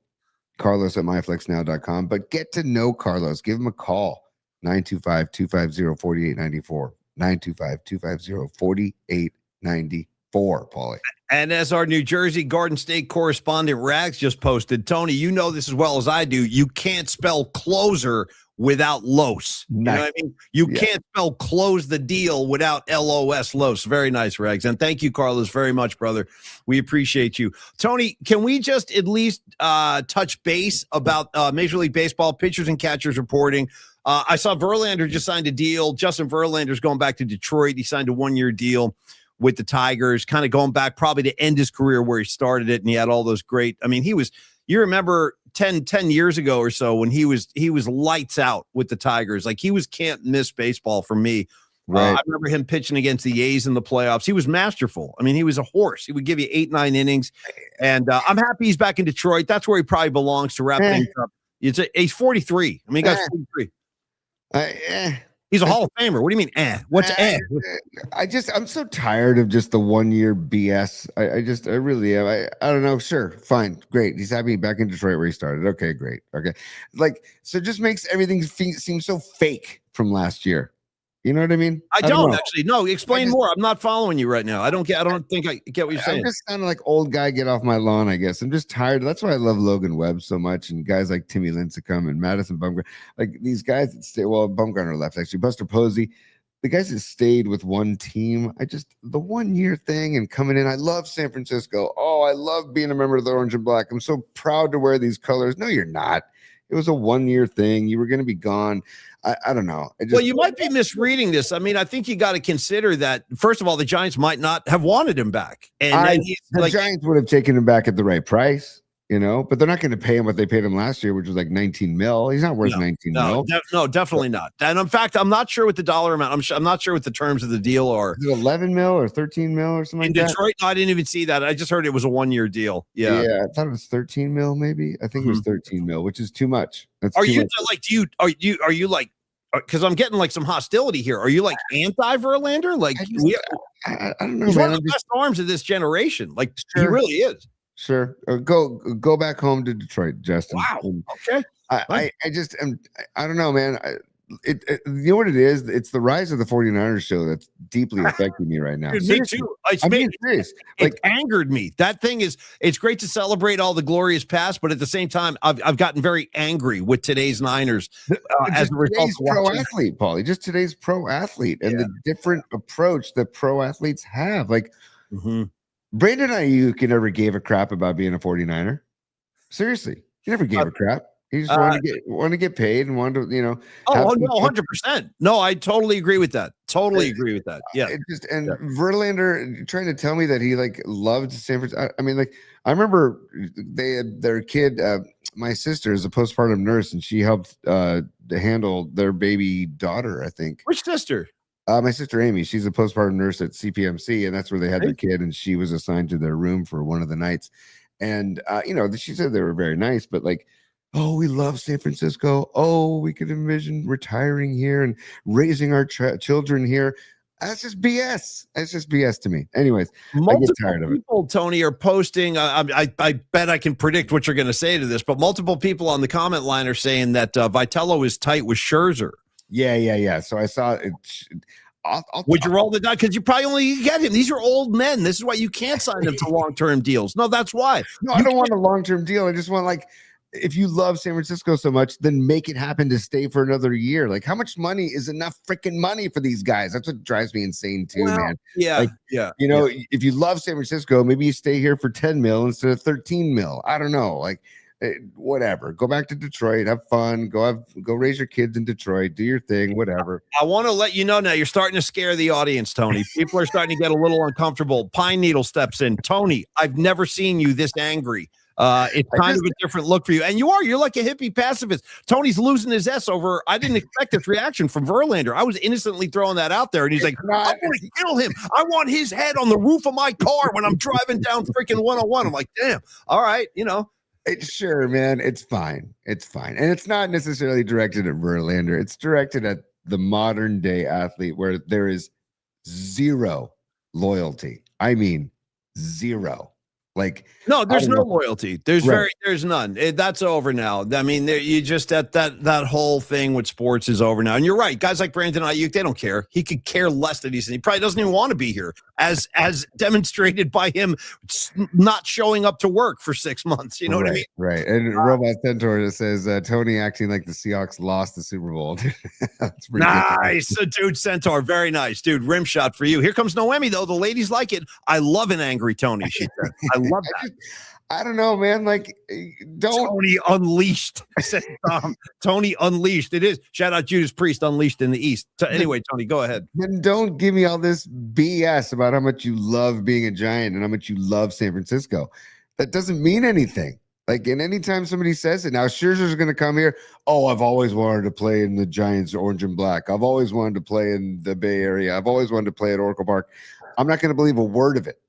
carlos@myflexnow.com, but get to know Carlos. Give him a call, 925-250-4894. 925-250-4894, Paulie. And as our New Jersey Garden State correspondent Rags just posted, Tony, you know this as well as I do. You can't spell closer without Los. You know what I mean? You can't spell close the deal without LOS, Los. Very nice, Rags. And thank you, Carlos, very much, brother. We appreciate you. Tony, can we just at least touch base about Major League Baseball pitchers and catchers reporting? I saw Verlander just signed a deal. Justin Verlander's going back to Detroit. He signed a 1-year deal with the Tigers, kind of going back probably to end his career where he started it. And he had all those great, I mean, you remember 10 years ago or so when he was lights out with the Tigers. Like he was can't miss baseball for me. Right. I remember him pitching against the A's in the playoffs. He was masterful. I mean, he was a horse. He would give you 8-9 innings. And I'm happy he's back in Detroit. That's where he probably belongs to wrap things up. He's 43. I mean, he got 43. He's a Hall of Famer. What do you mean, What's I'm so tired of just the 1-year BS. I really am. I don't know. Sure. Fine. Great. He's happy back in Detroit where he started. Okay, great. Okay. Like, so it just makes everything seem so fake from last year. You know what I mean? I don't actually. No, explain more. I'm not following you right now. I don't think I get what you're saying. I'm just kind of like old guy, get off my lawn, I guess. I'm just tired. That's why I love Logan Webb so much, and guys like Timmy Lincecum and Madison Bumgarner. Like these guys that stay. Well, Bumgarner left actually. Buster Posey. The guys that stayed with one team. The 1-year thing and coming in. I love San Francisco. Oh, I love being a member of the Orange and Black. I'm so proud to wear these colors. No, you're not. It was a 1-year thing. You were going to be gone. I don't know. Well, you might be misreading this. I mean, I think you got to consider that, first of all, the Giants might not have wanted him back. And the Giants would have taken him back at the right price, but they're not going to pay him what they paid him last year, which was like 19 mil. He's not worth 19 mil. No, definitely not. And in fact, I'm not sure what the dollar amount. I'm not sure what the terms of the deal are. Is it 11 mil or 13 mil or something in Detroit? No, I didn't even see that. I just heard it was a 1-year deal. Yeah. Yeah. I thought it was 13 mil, maybe. I think it was 13 mil, which is too much. Are you like, because I'm getting like some hostility here. Are you like anti-Verlander? Like I don't know. He's one of the best arms of this generation. Like he really is. Sure. Go back home to Detroit, Justin. Wow. Okay. I don't know, man. You know what it is? It's the rise of the 49ers show that's deeply affecting me right now. Dude, me too. It angered me. That thing it's great to celebrate all the glorious past, but at the same time, I've gotten very angry with today's Niners as a result of pro athlete, Paulie. Just today's pro athlete and the different approach that pro athletes have. Like Brandon Ayuk never gave a crap about being a 49er. Seriously, he never gave a crap. He just wanted to get paid and wanted to, Oh no, 100%. No, I totally agree with that. Agree with that. Yeah. Verlander trying to tell me that he loved San Francisco. I mean, I remember they had their kid. My sister is a postpartum nurse, and she helped handle their baby daughter. I think. Which sister? My sister Amy. She's a postpartum nurse at CPMC, and that's where they had their kid, and she was assigned to their room for one of the nights. And she said they were very nice, but oh, we love San Francisco. Oh, we could envision retiring here and raising our children here. That's just BS. That's just BS to me. Anyways, I get tired of it. People, Tony, are posting. I bet I can predict what you're going to say to this, but multiple people on the comment line are saying that Vitello is tight with Scherzer. Yeah. So I saw it. Would you roll the dice? Because you probably only get him. These are old men. This is why you can't sign them to long-term deals. No, that's why. No, I don't want a long-term deal. I just want if you love San Francisco so much, then make it happen to stay for another year. How much money is enough freaking money for these guys? That's what drives me insane too, man. Yeah. If you love San Francisco, maybe you stay here for 10 mil instead of 13 mil. I don't know. Whatever. Go back to Detroit, have fun, go raise your kids in Detroit, do your thing, whatever. I want to let you know now, you're starting to scare the audience, Tony. People are starting to get a little uncomfortable. Pine Needle steps in. Tony, I've never seen you this angry. It's kind of a different look for you. And you're like a hippie pacifist. Tony's losing his S over, I didn't expect this reaction from Verlander. I was innocently throwing that out there. And he's like, I want to kill him. I want his head on the roof of my car when I'm driving down freaking 101. I'm like, damn. All right. Sure, man. It's fine. It's fine. And it's not necessarily directed at Verlander. It's directed at the modern day athlete where there is zero loyalty. I mean, zero. Like, No, I there's don't no know. loyalty. There's none. That's over now. I mean, you just that whole thing with sports is over now. And you're right. Guys like Brandon Ayuk, they don't care. He could care less that he probably doesn't even want to be here, as demonstrated by him not showing up to work for 6 months. You know what I mean? Right. And Robot Centaur says Tony acting like the Seahawks lost the Super Bowl. That's pretty nice, dude. Centaur, very nice, dude. Rim shot for you. Here comes Noemi though. The ladies like it. I love an angry Tony. She said, I love that. I don't know, man. Like, don't. Tony Unleashed, said Tom. Tony Unleashed. It is. Shout out Judas Priest, Unleashed in the East. Anyway, Tony, go ahead. Then don't give me all this BS about how much you love being a Giant and how much you love San Francisco. That doesn't mean anything. Like, and anytime somebody says it, now Scherzer's going to come here. Oh, I've always wanted to play in the Giants orange and black. I've always wanted to play in the Bay Area. I've always wanted to play at Oracle Park. I'm not going to believe a word of it.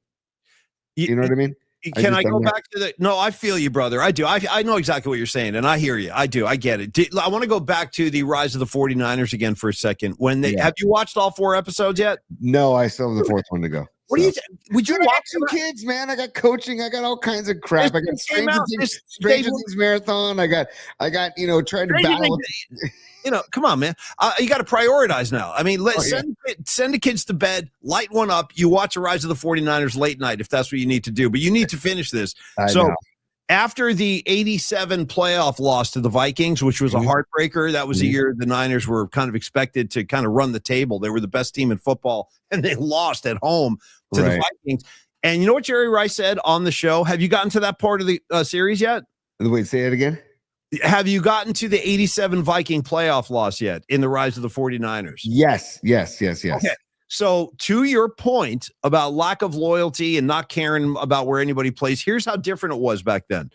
You know what I mean? Can I go back to the? No, I feel you, brother. I do. I know exactly what you're saying, and I hear you. I do. I get it. I want to go back to the rise of the 49ers again for a second. Have you watched all 4 episodes yet? No, I still have the 4th one to go. What do you? Would you watch some kids, man? I got coaching. I got all kinds of crap. I got Stranger Things marathon. I got trying to battle. Come on, man. You got to prioritize now. I mean, send the kids to bed, light one up. You watch the rise of the 49ers late night if that's what you need to do. But you need to finish this. So after the 87 playoff loss to the Vikings, which was a heartbreaker, that was a year the Niners were kind of expected to kind of run the table. They were the best team in football, and they lost at home to the Vikings. And you know what Jerry Rice said on the show? Have you gotten to that part of the series yet? Wait, say it again. Have you gotten to the 87 Viking playoff loss yet in the rise of the 49ers? Yes. Okay. So to your point about lack of loyalty and not caring about where anybody plays, here's how different it was back then.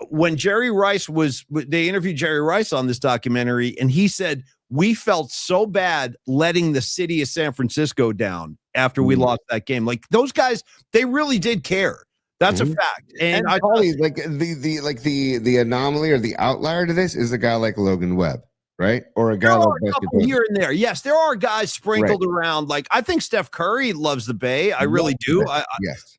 When they interviewed Jerry Rice on this documentary, and he said, we felt so bad letting the city of San Francisco down after we lost that game. Like, those guys, they really did care. That's a fact. And I probably the anomaly or the outlier to this is a guy like Logan Webb, right? Or a guy like here and there. Yes, there are guys sprinkled around. Like, I think Steph Curry loves the Bay. I really do. Yes.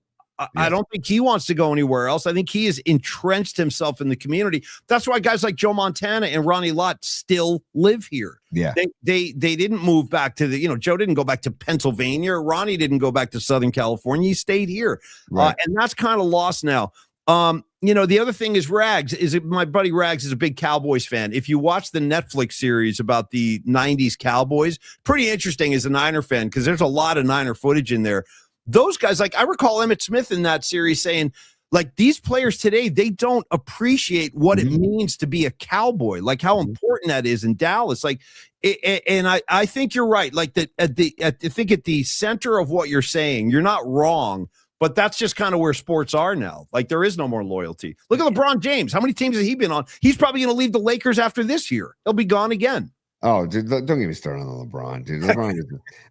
I don't think he wants to go anywhere else. I think he has entrenched himself in the community. That's why guys like Joe Montana and Ronnie Lott still live here. Yeah. They didn't move back to Joe didn't go back to Pennsylvania. Ronnie didn't go back to Southern California. He stayed here. Right. And that's kind of lost now. The other thing is my buddy Rags is a big Cowboys fan. If you watch the Netflix series about the 90s Cowboys, pretty interesting as a Niner fan, because there's a lot of Niner footage in there. Those guys, like, I recall Emmitt Smith in that series saying, like, these players today, they don't appreciate what it means to be a Cowboy, like how important that is in Dallas. Like, and I think you're right. Like, I think at the center of what you're saying, you're not wrong, but that's just kind of where sports are now. Like, there is no more loyalty. Look at LeBron James. How many teams has he been on? He's probably going to leave the Lakers after this year. He'll be gone again. Oh, dude, don't get me started on LeBron, dude. LeBron,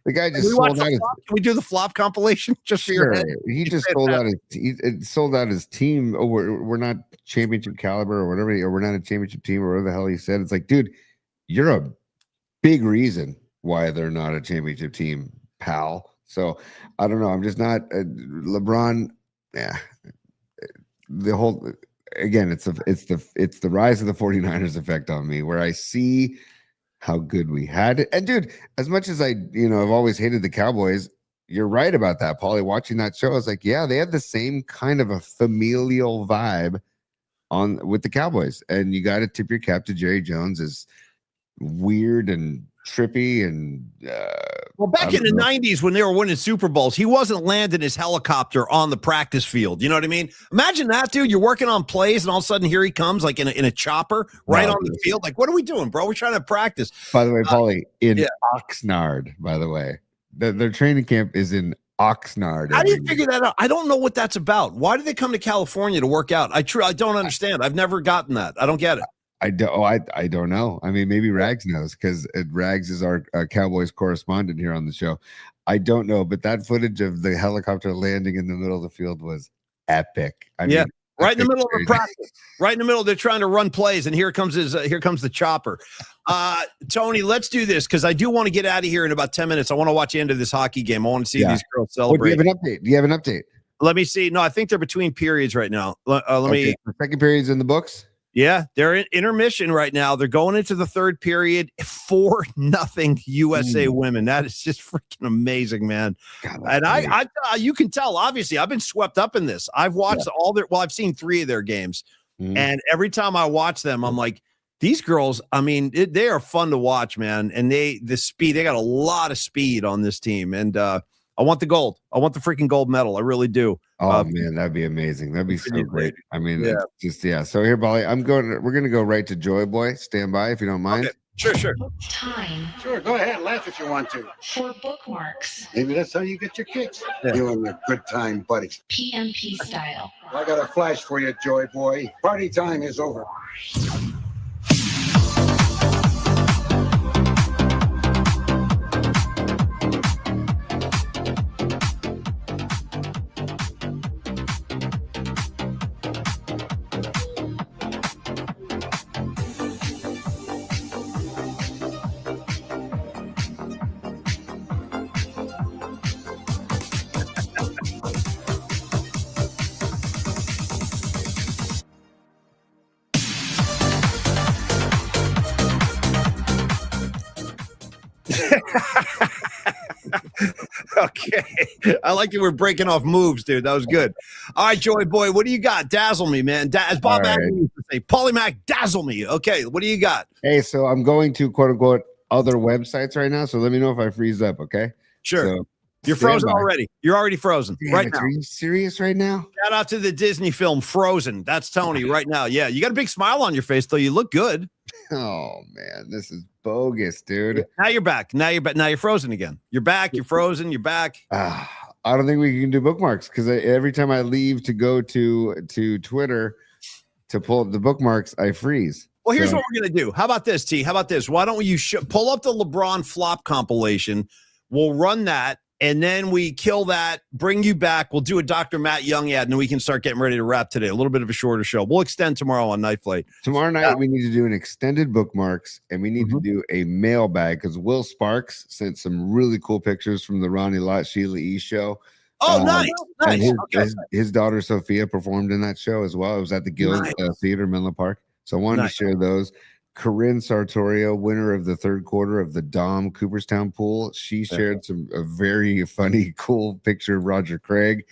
the guy just sold out. Can we do the flop compilation? Just for your head? He just sold out his team. Oh, we're not championship caliber or whatever, or we're not a championship team or whatever the hell he said. It's like, dude, you're a big reason why they're not a championship team, pal. So I don't know. I'm just not LeBron. Yeah, the whole again. It's the rise of the 49ers effect on me, where I see how good we had it. And dude, as much as I've always hated the Cowboys, you're right about that, Paulie. Watching that show, I was like, yeah, they had the same kind of a familial vibe with the Cowboys. And you got to tip your cap to Jerry Jones, as weird and trippy and back in the 90s when they were winning Super Bowls, he wasn't landing his helicopter on the practice field. You know what I mean? Imagine that, dude. You're working on plays and all of a sudden here he comes, like in a chopper on the field. Like, what are we doing, bro? We're trying to practice. By the way, Paulie, in Oxnard, by the way, their training camp is in Oxnard. How do you figure that out? I don't know what that's about. Why do they come to California to work out? I don't understand. I've never gotten that. I don't get it. I don't know. I mean, maybe Rags knows, because Rags is our Cowboys correspondent here on the show. I don't know, but that footage of the helicopter landing in the middle of the field was epic. I mean, Right in the middle of the practice. Right in the middle, they're trying to run plays, and here comes the chopper. Tony, let's do this because I do want to get out of here in about 10 minutes. I want to watch the end of this hockey game. I want to see these girls celebrate. Do you have an update? Let me see. No, I think they're between periods right now. Let me. The second period's in the books. Yeah, they're in intermission right now. They're going into the third period. 4-0 USA women. That is just freaking amazing, man. God, and I, you can tell. Obviously, I've been swept up in this. I've watched all their. Well, I've seen 3 of their games, and every time I watch them, I'm like, these girls. I mean, they are fun to watch, man. And the speed. They got a lot of speed on this team, and I want the gold. I want the freaking gold medal. I really do. Oh man, that'd be amazing. That'd be so great. I mean, So here, Bolly, we're gonna go right to Joy Boy. Stand by if you don't mind. Okay. Sure. Time. Sure, go ahead, laugh if you want to. For bookmarks. Maybe that's how you get your kicks. You and your good time buddies. PMP style. I got a flash for you, Joy Boy. Party time is over. Okay. I like you were breaking off moves, dude. That was good. All right, Joy Boy, what do you got? Dazzle me, man. As Bob Atkins used to say, Paulie Mac, dazzle me. Okay, what do you got? Hey, so I'm going to quote unquote other websites right now. So let me know if I freeze up, okay? Sure. So, you're frozen already. You're already frozen right now. Are you serious right now? Shout out to the Disney film Frozen. That's Tony right now. Yeah, you got a big smile on your face, though. You look good. Oh man, this is bogus, dude. Now you're back. Now you're frozen again. You're back. You're frozen. You're back. I don't think we can do bookmarks because every time I leave to go to Twitter to pull up the bookmarks, I freeze. Well, here's what we're gonna do. How about this, T? How about this? Why don't you pull up the LeBron flop compilation? We'll run that. And then we kill that, bring you back. We'll do a Dr. Matt Young ad, and then we can start getting ready to wrap today. A little bit of a shorter show. We'll extend tomorrow on Night Flight. Tomorrow night, we need to do an extended bookmarks, and we need to do a mailbag because Will Sparks sent some really cool pictures from the Ronnie Lott, Sheila E. show. Oh, nice. And his daughter, Sophia, performed in that show as well. It was at the Guild Theater, Menlo Park. So I wanted to share those. Corinne Sartorio, winner of the third quarter of the Dom Cooperstown pool, she shared a very funny, cool picture of Roger Craig,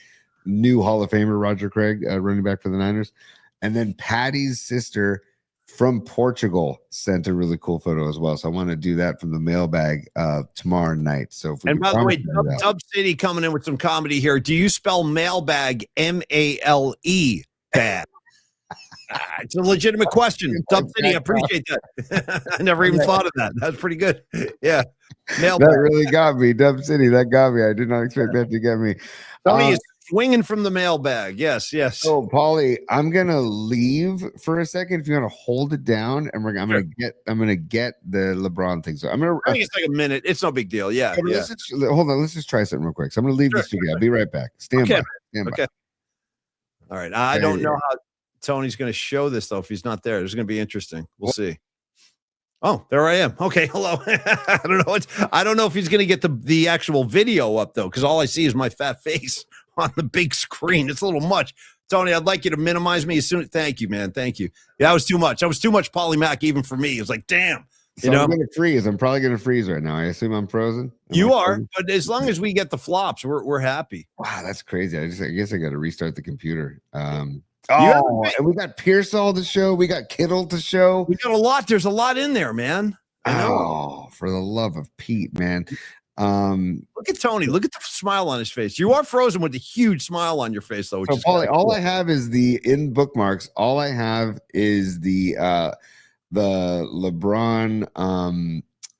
new Hall of Famer Roger Craig, running back for the Niners. And then Patty's sister from Portugal sent a really cool photo as well. So I want to do that from the mailbag tomorrow night. So and by the way, Dub City coming in with some comedy here. Do you spell mailbag M-A-L-E bag? It's a legitimate question. Dub City, I appreciate that. I never even thought of that. That's pretty good. Yeah. Mailbag. That really got me. Dub City, that got me. I did not expect that to get me. Tony is swinging from the mailbag. Yes. So, Paulie, I'm gonna leave for a second. If you want to hold it down, and I'm gonna get the LeBron thing. So I think it's like a minute. It's no big deal. Yeah. Hold on. Let's just try something real quick. So I'm gonna leave this studio. I'll be right back. Stand by. All right. I don't know how Tony's going to show this, though, if he's not there. It's going to be interesting. We'll see. Oh, there I am. Okay, hello. I don't know if he's going to get the actual video up, though, because all I see is my fat face on the big screen. It's a little much. Tony, I'd like you to minimize me as soon as. Thank you, man. Thank you. Yeah, that was too much. That was too much Paulie Mac even for me. It was like, damn. So I'm going to freeze. I'm probably going to freeze right now. I assume I'm frozen. You are, but as long as we get the flops, we're happy. Wow, that's crazy. I guess I got to restart the computer. And we got Pearsall to show. We got Kittle to show. We got a lot. There's a lot in there, man. I know. Oh, for the love of Pete, man. Look at Tony. Look at the smile on his face. You are frozen with a huge smile on your face, though. So, Paulie, all I have is in bookmarks. All I have is the LeBron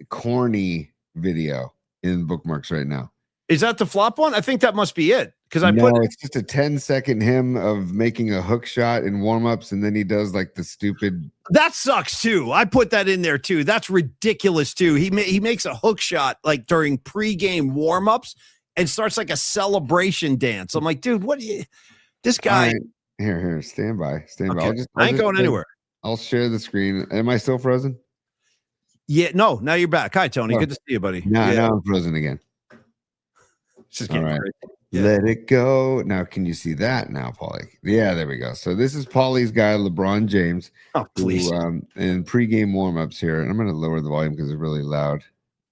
corny video in bookmarks right now. Is that the flop one? I think that must be it. Because it's just a 10-second him of making a hook shot in warm-ups, and then he does like the stupid. That sucks too. I put that in there too. That's ridiculous too. He makes a hook shot like during pregame warm-ups and starts like a celebration dance. I'm like, dude, what? This guy. Here. Stand by. Okay. I ain't going anywhere. I'll share the screen. Am I still frozen? Yeah. No. Now you're back. Hi, Tony. Oh. Good to see you, buddy. No, yeah. now I'm frozen again. Just All right. crazy. Yeah. Let it go. Now, can you see that now, Paulie? Yeah, there we go. So this is Paulie's guy, LeBron James. Oh, please. Who, in pregame warmups here, and I'm going to lower the volume because it's really loud.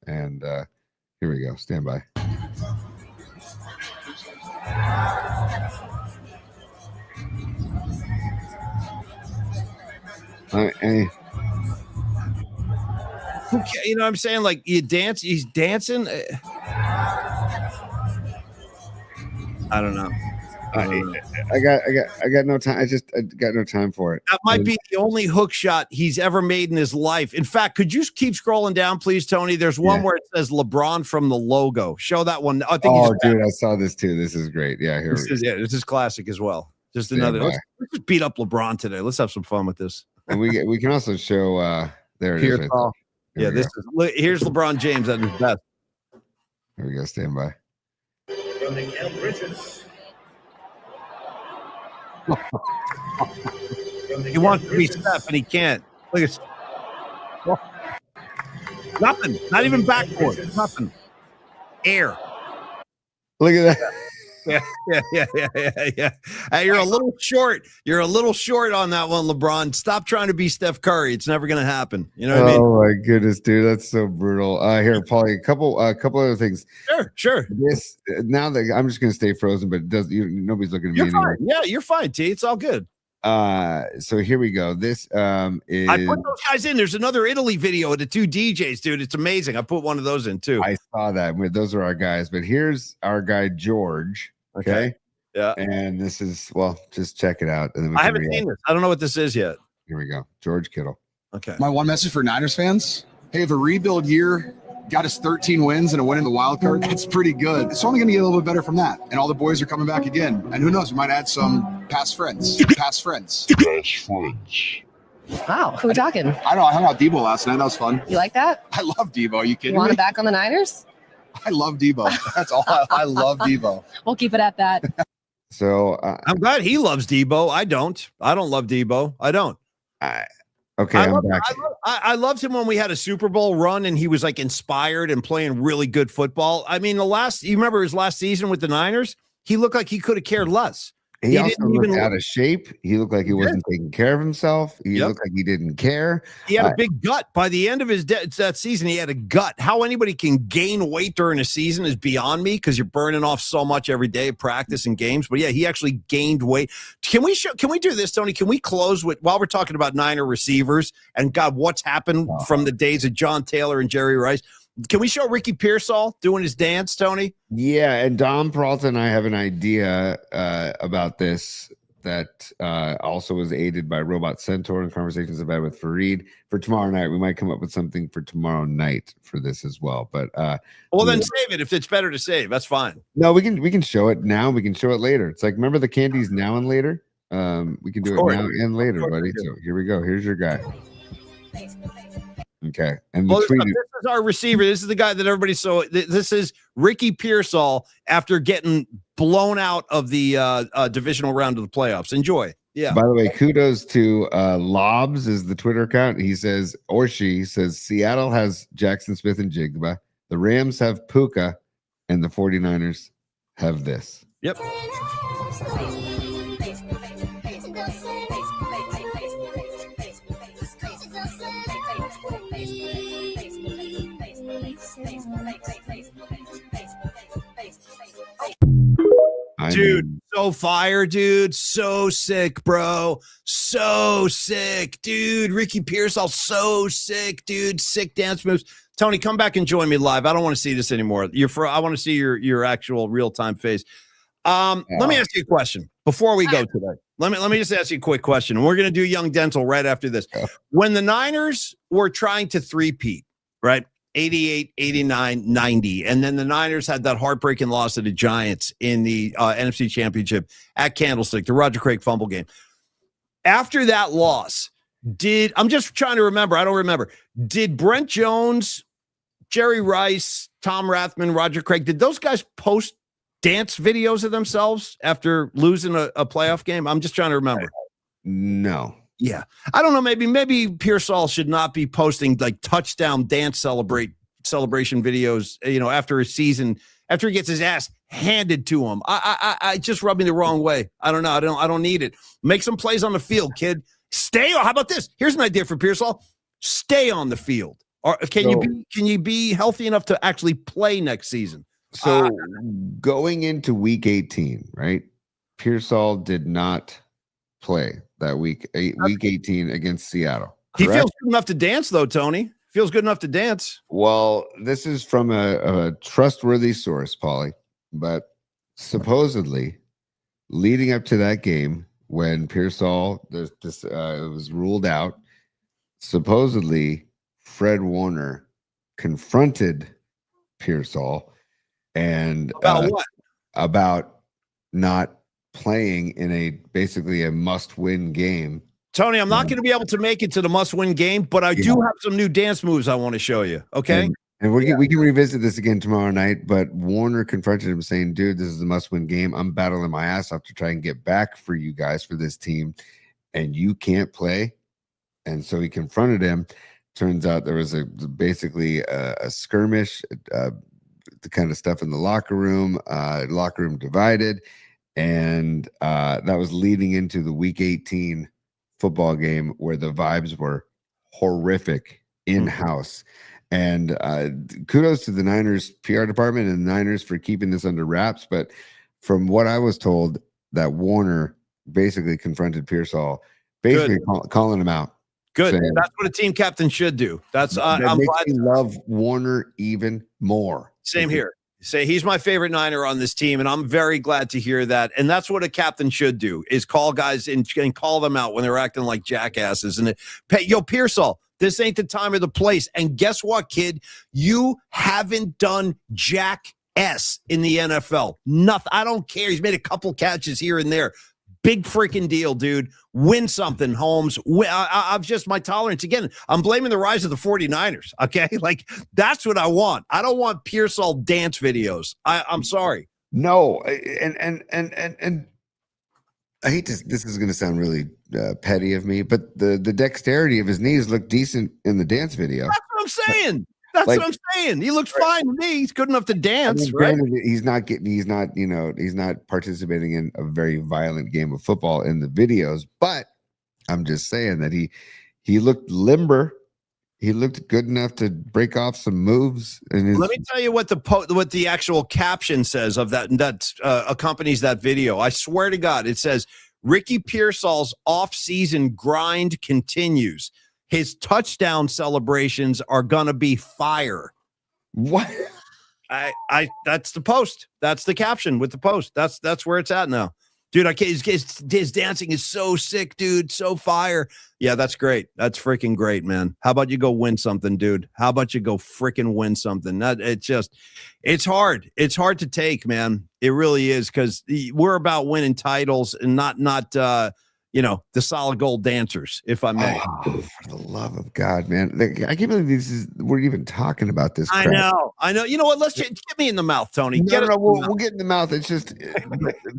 And here we go. Stand by. Okay, you know what I'm saying? Like he's dancing. I don't know. I got no time. I got no time for it. That might be the only hook shot he's ever made in his life. In fact, could you keep scrolling down, please, Tony? There's one where it says LeBron from the logo. Show that one. I think. Oh, dude, I saw this too. This is great. Yeah, here. This is classic as well. Just another. Let's just beat up LeBron today. Let's have some fun with this. And we can also show. There it is. Right yeah, here's LeBron James at his best. Here we go. Stand by. From the Camp Bridges. He wants to be Steph and he can't. Look at nothing. Not even backboard. Nothing. Air. Look at that. Yeah. Hey, you're a little short. You're a little short on that one, LeBron. Stop trying to be Steph Curry. It's never going to happen. You know what I mean? Oh my goodness, dude, that's so brutal. Here, Paulie, a couple other things. Sure. This now that I'm just going to stay frozen, but nobody's looking at me anymore. Fine. Yeah, you're fine, T. It's all good. So here we go. This is. I put those guys in. There's another Italy video of the two DJs, dude. It's amazing. I put one of those in too. I saw that. Those are our guys, but here's our guy George. Okay. Yeah. And this is, well, just check it out. And then I haven't seen this. I don't know what this is yet. Here we go. George Kittle. Okay. My one message for Niners fans: hey, if a rebuild year got us 13 wins and a win in the wild card, that's pretty good. It's only going to get a little bit better from that. And all the boys are coming back again. And who knows, we might add some past friends. Wow, who are we talking? I don't know. I hung out with Debo last night. That was fun. You like that? I love Debo. Are you kidding You want me? him back on the Niners? I love Debo. That's all. I love Debo. We'll keep it at that. So I'm glad he loves Debo. I don't love Debo. I don't. Okay, I'm back. I loved him when we had a Super Bowl run and he was like inspired and playing really good football. I mean, you remember his last season with the Niners? He looked like he could have cared less. He also looked out of shape. He looked like he wasn't taking care of himself. He looked like he didn't care. He had a big gut. By the end of that season, he had a gut. How anybody can gain weight during a season is beyond me because you're burning off so much every day of practice and games. But yeah, he actually gained weight. Can we do this, Tony? Can we close with, while we're talking about Niner receivers and God, what's happened from the days of John Taylor and Jerry Rice? Can we show Ricky Pearsall doing his dance, Tony? Yeah, and Dom Peralta and I have an idea about this that also was aided by Robot Centaur and conversations about it with Fareed for tomorrow night. We might come up with something for tomorrow night for this as well. But then save it if it's better to save. That's fine. No, we can show it now. We can show it later. It's like, remember the candies now and later? We can do it now and later, buddy. So here we go. Here's your guy. Okay. And this is our receiver. This is the guy that everybody saw. This is Ricky Pearsall after getting blown out of the divisional round of the playoffs. Enjoy. Yeah. By the way, kudos to Lobs is the Twitter account. He says, or she says, Seattle has Jackson Smith and Jigba. The Rams have Puka and the 49ers have this. Yep. Dude, so fire, dude. So sick, bro. So sick, dude. Ricky Pearsall, so sick, dude. Sick dance moves. Tony, come back and join me live. I don't want to see this anymore. I want to see your actual real-time face. Let me ask you a question before we go today. Let me just ask you a quick question. We're going to do Young Dental right after this. When the Niners were trying to three-peat, right? 88, 89, 90. And then the Niners had that heartbreaking loss to the Giants in the NFC Championship at Candlestick, the Roger Craig fumble game. After that loss, I'm just trying to remember. I don't remember. Did Brent Jones, Jerry Rice, Tom Rathman, Roger Craig, did those guys post dance videos of themselves after losing a playoff game? I'm just trying to remember. No. Yeah. I don't know. Maybe Pearsall should not be posting like touchdown dance celebration videos, after a season, after he gets his ass handed to him. I just rub me the wrong way. I don't know. I don't need it. Make some plays on the field, kid. Stay on. How about this? Here's an idea for Pearsall. Stay on the field. Or can you be healthy enough to actually play next season? So going into week 18, right? Pearsall did not play that week 18 against Seattle. Correct? He feels good enough to dance, though, Tony. Feels good enough to dance. Well, this is from a trustworthy source, Paulie, but supposedly leading up to that game when Pearsall was ruled out, supposedly Fred Warner confronted Pearsall and About what? About not playing in basically a must-win game. Tony, I'm not going to be able to make it to the must-win game, but I do have some new dance moves I want to show you. Okay. And we can revisit this again tomorrow night, but Warner confronted him saying, dude, this is a must-win game. I'm battling my ass off to try and get back for you guys, for this team, and you can't play. And so he confronted him. Turns out there was basically a skirmish, the kind of stuff in the locker room divided. And that was leading into the week 18 football game where the vibes were horrific in-house. And kudos to the Niners PR department and the Niners for keeping this under wraps. But from what I was told, that Warner basically confronted Pearsall, basically calling him out. Good. Saying, that's what a team captain should do. That I'm glad to love Warner even more. Same here. Say he's my favorite Niner on this team, and I'm very glad to hear that. And that's what a captain should do: is call guys and call them out when they're acting like jackasses. And Pearsall, this ain't the time or the place. And guess what, kid? You haven't done jack S in the NFL. Nothing. I don't care. He's made a couple catches here and there. Big freaking deal, dude. Win something, Holmes. I've just, my tolerance. Again, I'm blaming the rise of the 49ers, okay? Like, that's what I want. I don't want Pearsall dance videos. I'm sorry. No, and I hate to, this is going to sound really petty of me, but the dexterity of his knees look decent in the dance video. That's what I'm saying. That's what I'm saying. He looks fine to me. He's good enough to dance, right? He's not participating in a very violent game of football in the videos, but I'm just saying that he looked limber. He looked good enough to break off some moves. And let me tell you what the actual caption says of that accompanies that video. I swear to God, it says Ricky Pearsall's off-season grind continues. His touchdown celebrations are gonna be fire. What? That's the post. That's the caption with the post. That's where it's at now. Dude, his dancing is so sick, dude. So fire. Yeah, that's great. That's freaking great, man. How about you go win something, dude? How about you go freaking win something? It's hard. It's hard to take, man. It really is, because we're about winning titles and not the solid gold dancers, if I may. Oh, for the love of God, man. I can't believe we're even talking about this crap. I know. You know what? Let's get me in the mouth, Tony. We'll get in the mouth. It's just,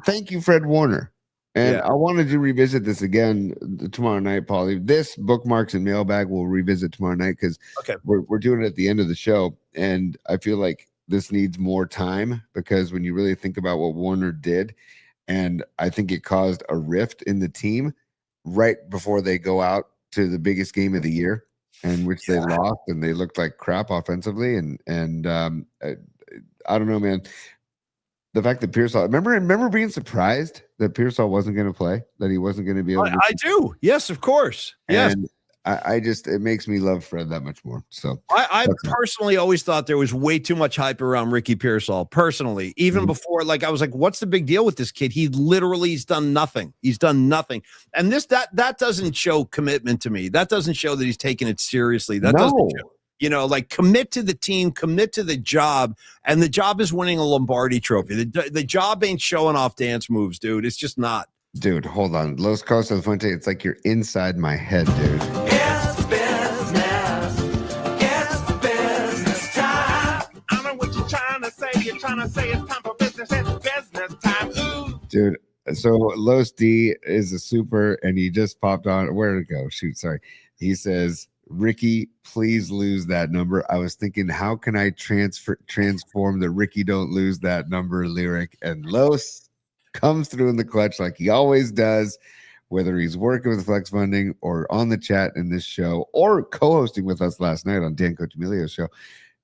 thank you, Fred Warner. And I wanted to revisit this again tomorrow night, Paulie. This bookmarks and mailbag we'll revisit tomorrow night, because we're doing it at the end of the show. And I feel like this needs more time, because when you really think about what Warner did, and I think it caused a rift in the team right before they go out to the biggest game of the year, in which they lost and they looked like crap offensively. And I don't know, man. The fact that Pearsall, remember being surprised that Pearsall wasn't going to play, that he wasn't going to be able to. I do. Yes, of course. Yes. And it makes me love Fred that much more. So I personally always thought there was way too much hype around Ricky Pearsall. Personally, even before, I was like, what's the big deal with this kid? He's done nothing. He's done nothing. And that doesn't show commitment to me. That doesn't show that he's taking it seriously. That doesn't show, commit to the team, commit to the job. And the job is winning a Lombardi trophy. The job ain't showing off dance moves, dude. It's just not. Dude, hold on. Los Costas del Fuente, it's like you're inside my head, dude. It's business time. I know what you're trying to say. You're trying to say it's time for business. It's business. Dude, so Los D is a super, and he just popped on. Where did it go? Shoot, sorry. He says, Ricky, please lose that number. I was thinking, how can I transform the Ricky don't lose that number lyric? And Los comes through in the clutch like he always does, whether he's working with Flex Funding or on the chat in this show or co-hosting with us last night on Dan Coach Emilio's show.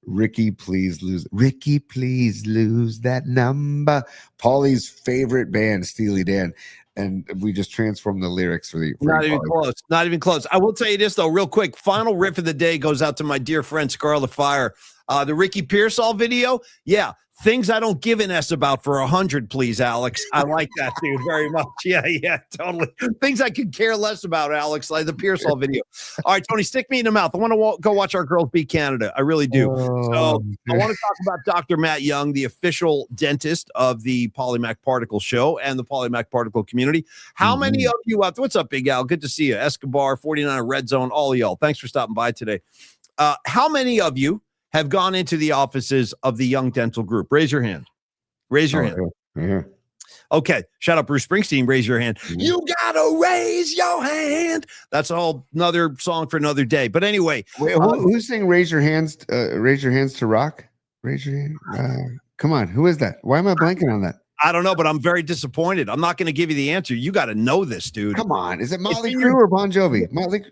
Ricky, please lose. Ricky, please lose that number. Paulie's favorite band, Steely Dan. And we just transformed the lyrics for not even close. Not even close. I will tell you this, though, real quick. Final riff of the day goes out to my dear friend, Scarlet Fire. The Ricky Pearsall video. Yeah. Things I don't give an S about for 100, please, Alex. I like that, dude, very much. Yeah, totally. Things I could care less about, Alex, like the Pearsall video. All right, Tony, stick me in the mouth. I want to go watch our girls beat Canada. I really do. So I want to talk about Dr. Matt Young, the official dentist of the Polymac Particle Show and the Polymac Particle community. How many of you out there? What's up, Big Al? Good to see you. Escobar, 49 Red Zone, all of y'all. Thanks for stopping by today. How many of you have gone into the offices of the Young Dental Group? Raise your hand. Raise your hand. Yeah. Okay. Shout out Bruce Springsteen. Raise your hand. You gotta raise your hand. That's another song for another day. But anyway, wait, who's saying raise your hands? Raise your hands to rock. Raise your hand. Come on. Who is that? Why am I blanking on that? I don't know, but I'm very disappointed. I'm not going to give you the answer. You got to know this, dude. Come on. Is it Motley Crue or Bon Jovi? Motley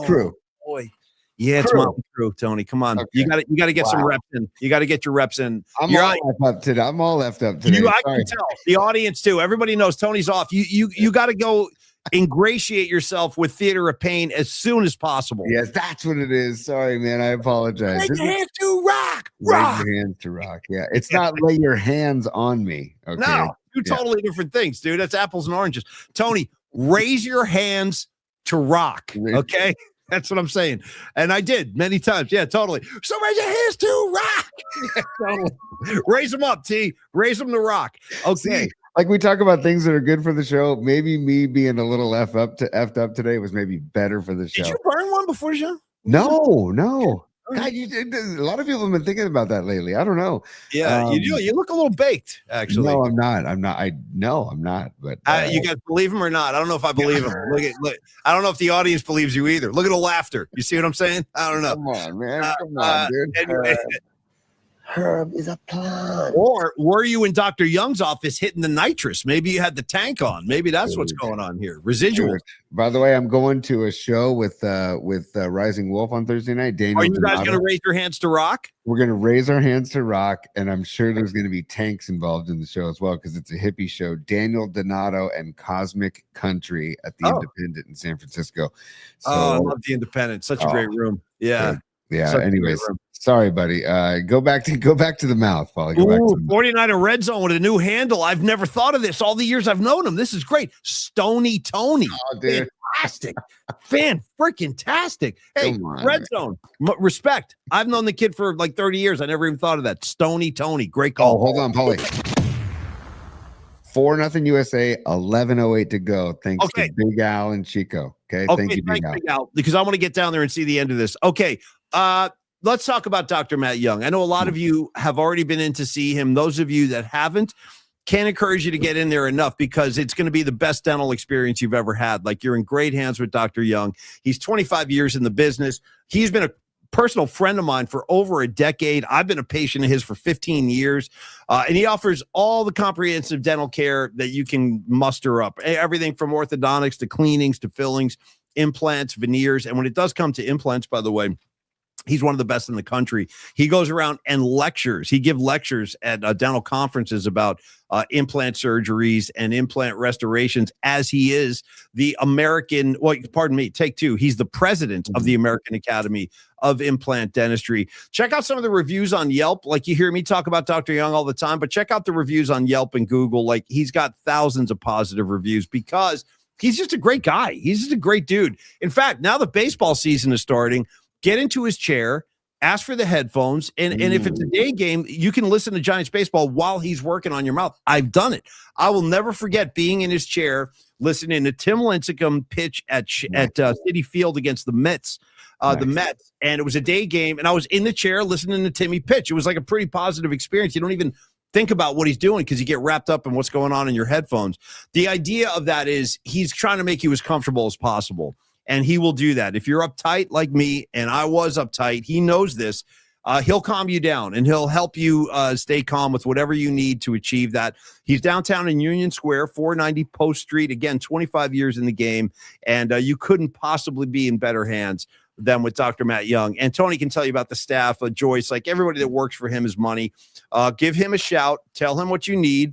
Crue. Boy. Yeah, it's Motley Crue, Tony. Come on. Okay. You got to get some reps in. You got to get your reps in. I'm all left up today. I can tell. The audience too. Everybody knows Tony's off. You got to go ingratiate yourself with Theater of Pain as soon as possible. Yes, that's what it is. Sorry, man. I apologize. Raise your hands to rock. Raise your hands to rock. Yeah. It's not lay your hands on me. Okay. No, two totally different things, dude. That's apples and oranges. Tony, raise your hands to rock. Okay. That's what I'm saying. And I did many times. Yeah, totally. So raise your hands to rock. Yeah, totally. Raise them up, T. Raise them to rock. Okay. See, like we talk about things that are good for the show. Maybe me being a little effed up today was maybe better for the show. Did you burn one before the show? No. God, a lot of people have been thinking about that lately. I don't know. Yeah, you do. You look a little baked, actually. No, I'm not. I'm not. But you guys believe him or not? I don't know if I believe him. Look. I don't know if the audience believes you either. Look at the laughter. You see what I'm saying? I don't know. Come on, man. Come on, dude. Anyway. Herb is a plant. Or were you in Dr. Young's office hitting the nitrous? Maybe you had the tank on. Maybe that's what's going on here. Residual. By the way, I'm going to a show with Rising Wolf on Thursday night. Daniel, are you guys going to raise your hands to rock? We're going to raise our hands to rock, and I'm sure there's going to be tanks involved in the show as well because it's a hippie show. Daniel Donato and Cosmic Country at the Independent in San Francisco. So, I love the Independent. Such a great room. Yeah. Yeah. Anyways. Sorry, buddy. Go back to the mouth, Paulie. Go back to the 49 in Red Zone with a new handle. I've never thought of this all the years I've known him. This is great. Stony Tony. Oh, dude. Fantastic. Fan-freaking-tastic. Hey, Red Zone. Respect. I've known the kid for like 30 years. I never even thought of that. Stony Tony. Great call. Oh, hold on, Paulie. 4-0 USA, 11:08 to go. Thanks to Big Al and Chico. Okay, thank you, Big Al. Because I want to get down there and see the end of this. Okay, let's talk about Dr. Matt Young. I know a lot of you have already been in to see him. Those of you that haven't, can't encourage you to get in there enough because it's going to be the best dental experience you've ever had. Like, you're in great hands with Dr. Young. He's 25 years in the business. He's been a personal friend of mine for over a decade. I've been a patient of his for 15 years. And he offers all the comprehensive dental care that you can muster up. Everything from orthodontics to cleanings to fillings, implants, veneers. And when it does come to implants, by the way, he's one of the best in the country. He goes around and lectures. He gives lectures at dental conferences about implant surgeries and implant restorations, as he is the American, take two. He's the president of the American Academy of Implant Dentistry. Check out some of the reviews on Yelp. Like, you hear me talk about Dr. Young all the time, but check out the reviews on Yelp and Google. Like, he's got thousands of positive reviews because he's just a great guy. He's just a great dude. In fact, now the baseball season is starting. Get into his chair, ask for the headphones, and if it's a day game, you can listen to Giants baseball while he's working on your mouth. I've done it. I will never forget being in his chair, listening to Tim Lincecum pitch at Citi Field against the Mets. The Mets, and it was a day game, and I was in the chair listening to Timmy pitch. It was like a pretty positive experience. You don't even think about what he's doing because you get wrapped up in what's going on in your headphones. The idea of that is he's trying to make you as comfortable as possible, and he will do that. If you're uptight like me, and I was uptight, he knows this. He'll calm you down, and he'll help you stay calm with whatever you need to achieve that. He's downtown in Union Square, 490 Post Street. Again, 25 years in the game, and you couldn't possibly be in better hands than with Dr. Matt Young. And Tony can tell you about the staff, Joyce, like everybody that works for him is money. Give him a shout. Tell him what you need.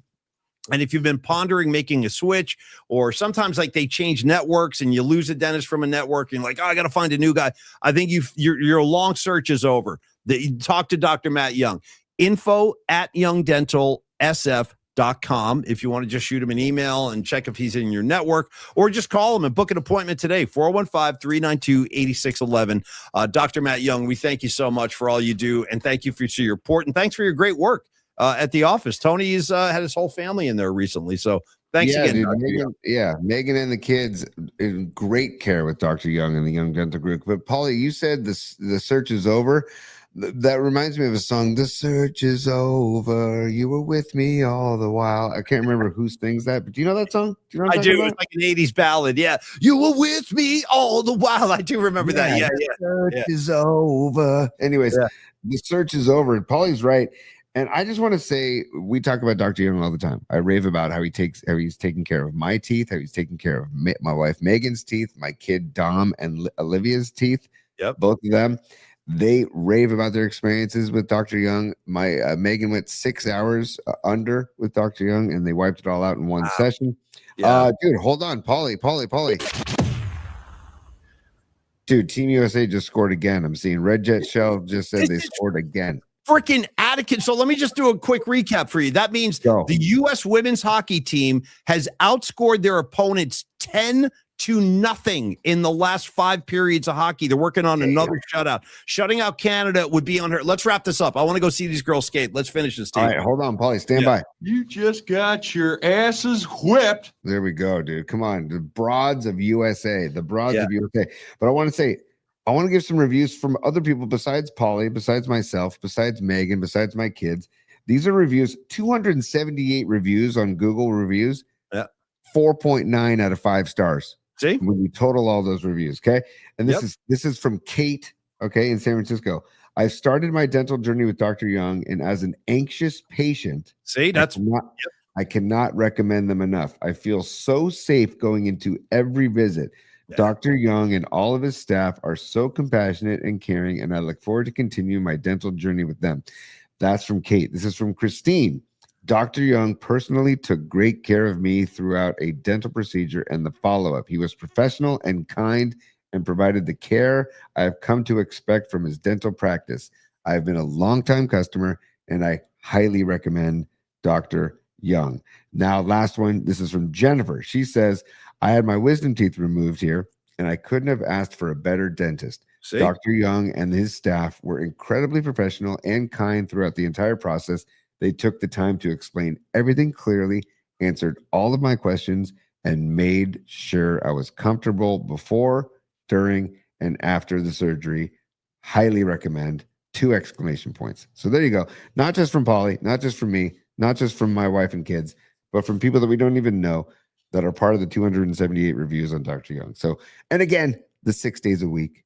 And if you've been pondering making a switch, or sometimes like they change networks and you lose a dentist from a network and you're like, oh, I got to find a new guy. I think your long search is over. You talk to Dr. Matt Young. info@youngdentalsf.com if you want to just shoot him an email and check if he's in your network, or just call him and book an appointment today, 415-392-8611. Dr. Matt Young, we thank you so much for all you do, and thank you for your support, and thanks for your great work at the office. Tony's had his whole family in there recently, so thanks again. Dude, Megan and the kids in great care with Dr. Young and the Young Dental Group. But Paulie, you said the search is over. That reminds me of a song, The Search is Over. You were with me all the while. I can't remember who sings that, but do you know that song? Do you know I do. It's like an 80s ballad. Yeah. You were with me all the while. I do remember that. Yeah. The search is over. Anyways, The search is over. Paulie's right. And I just want to say, we talk about Dr. Young all the time. I rave about how he's taking care of my teeth, how he's taking care of my wife Megan's teeth, my kid Dom and Olivia's teeth. Yep. Both of them. They rave about their experiences with Dr. Young. My Megan went 6 hours under with Dr. Young, and they wiped it all out in one session. Yeah. Dude, hold on. Paulie. Dude, Team USA just scored again. I'm seeing Red Jet Shell just said they scored again. Freaking Atticus. So let me just do a quick recap for you. That means the U.S. women's hockey team has outscored their opponents 10-0 in the last 5 periods of hockey. They're working on another shutout. Shutting out Canada would be on her. Let's wrap this up. I want to go see these girls skate. Let's finish this team. All right, hold on, Paulie. Stand by. You just got your asses whipped. There we go, dude. Come on. The broads of USA. The broads of USA. But I want to say, I want to give some reviews from other people besides Paulie, besides myself, besides Megan, besides my kids. These are reviews, 278 reviews on Google reviews. Yeah. 4.9 out of 5 stars. See? When we total all those reviews, okay? And this is from Kate, okay, in San Francisco. I've started my dental journey with Dr. Young, and as an anxious patient, I cannot recommend them enough. I feel so safe going into every visit. Dr. Young and all of his staff are so compassionate and caring, and I look forward to continuing my dental journey with them. That's from Kate. This is from Christine. Dr. Young personally took great care of me throughout a dental procedure and the follow-up. He was professional and kind and provided the care I have come to expect from his dental practice. I've been a longtime customer, and I highly recommend Dr. Young. Now, last one. This is from Jennifer. She says, I had my wisdom teeth removed here, and I couldn't have asked for a better dentist. See? Dr. Young and his staff were incredibly professional and kind throughout the entire process. They took the time to explain everything clearly, answered all of my questions, and made sure I was comfortable before, during, and after the surgery. Highly recommend. 2 exclamation points. So there you go. Not just from Paulie, not just from me, not just from my wife and kids, but from people that we don't even know that are part of the 278 reviews on Dr. Young. So, and again, the 6 days a week,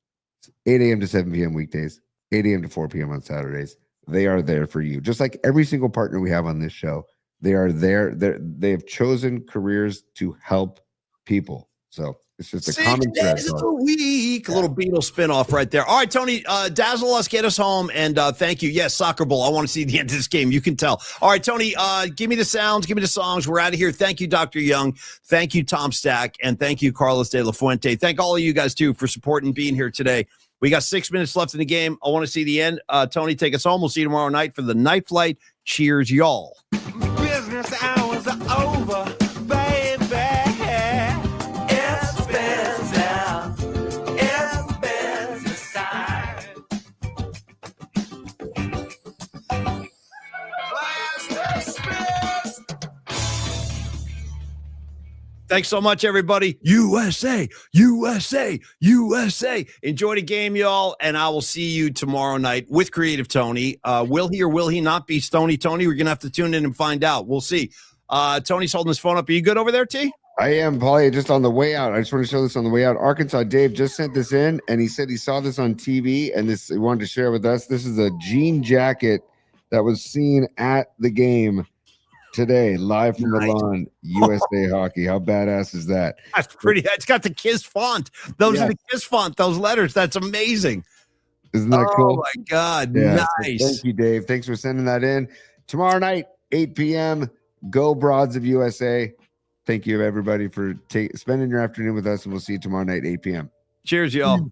8 a.m. to 7 p.m. weekdays, 8 a.m. to 4 p.m. on Saturdays. They are there for you. Just like every single partner we have on this show, they are there. They have chosen careers to help people. So it's just a common thread. 6 days a week. A little Beatles spinoff right there. All right, Tony, dazzle us, get us home, and thank you. Yes, Soccer Bowl. I want to see the end of this game. You can tell. All right, Tony, give me the sounds, give me the songs. We're out of here. Thank you, Dr. Young. Thank you, Tom Stack, and thank you, Carlos De La Fuente. Thank all of you guys, too, for supporting being here today. We got 6 minutes left in the game. I want to see the end. Tony, take us home. We'll see you tomorrow night for the night flight. Cheers, y'all. Business hours are over, baby. It's business. It's business time. Thank Thanks so much, everybody. USA, USA, USA. Enjoy the game, y'all, and I will see you tomorrow night with Creative Tony. Will he or will he not be Stony Tony? We're going to have to tune in and find out. We'll see. Tony's holding his phone up. Are you good over there, T? I am, Paulie. Just on the way out, I just want to show this on the way out. Arkansas Dave just sent this in, and he said he saw this on TV, and he wanted to share with us. This is a jean jacket that was seen at the game today, live from the lawn. USA Hockey. How badass is that? That's pretty. It's got the KISS font. Those are the KISS font. Those letters. That's amazing. Isn't that cool? Oh my God! Yeah. Nice. So thank you, Dave. Thanks for sending that in. Tomorrow night, 8 p.m. Go Broads of USA. Thank you, everybody, for spending your afternoon with us, and we'll see you tomorrow night, 8 p.m. Cheers, y'all.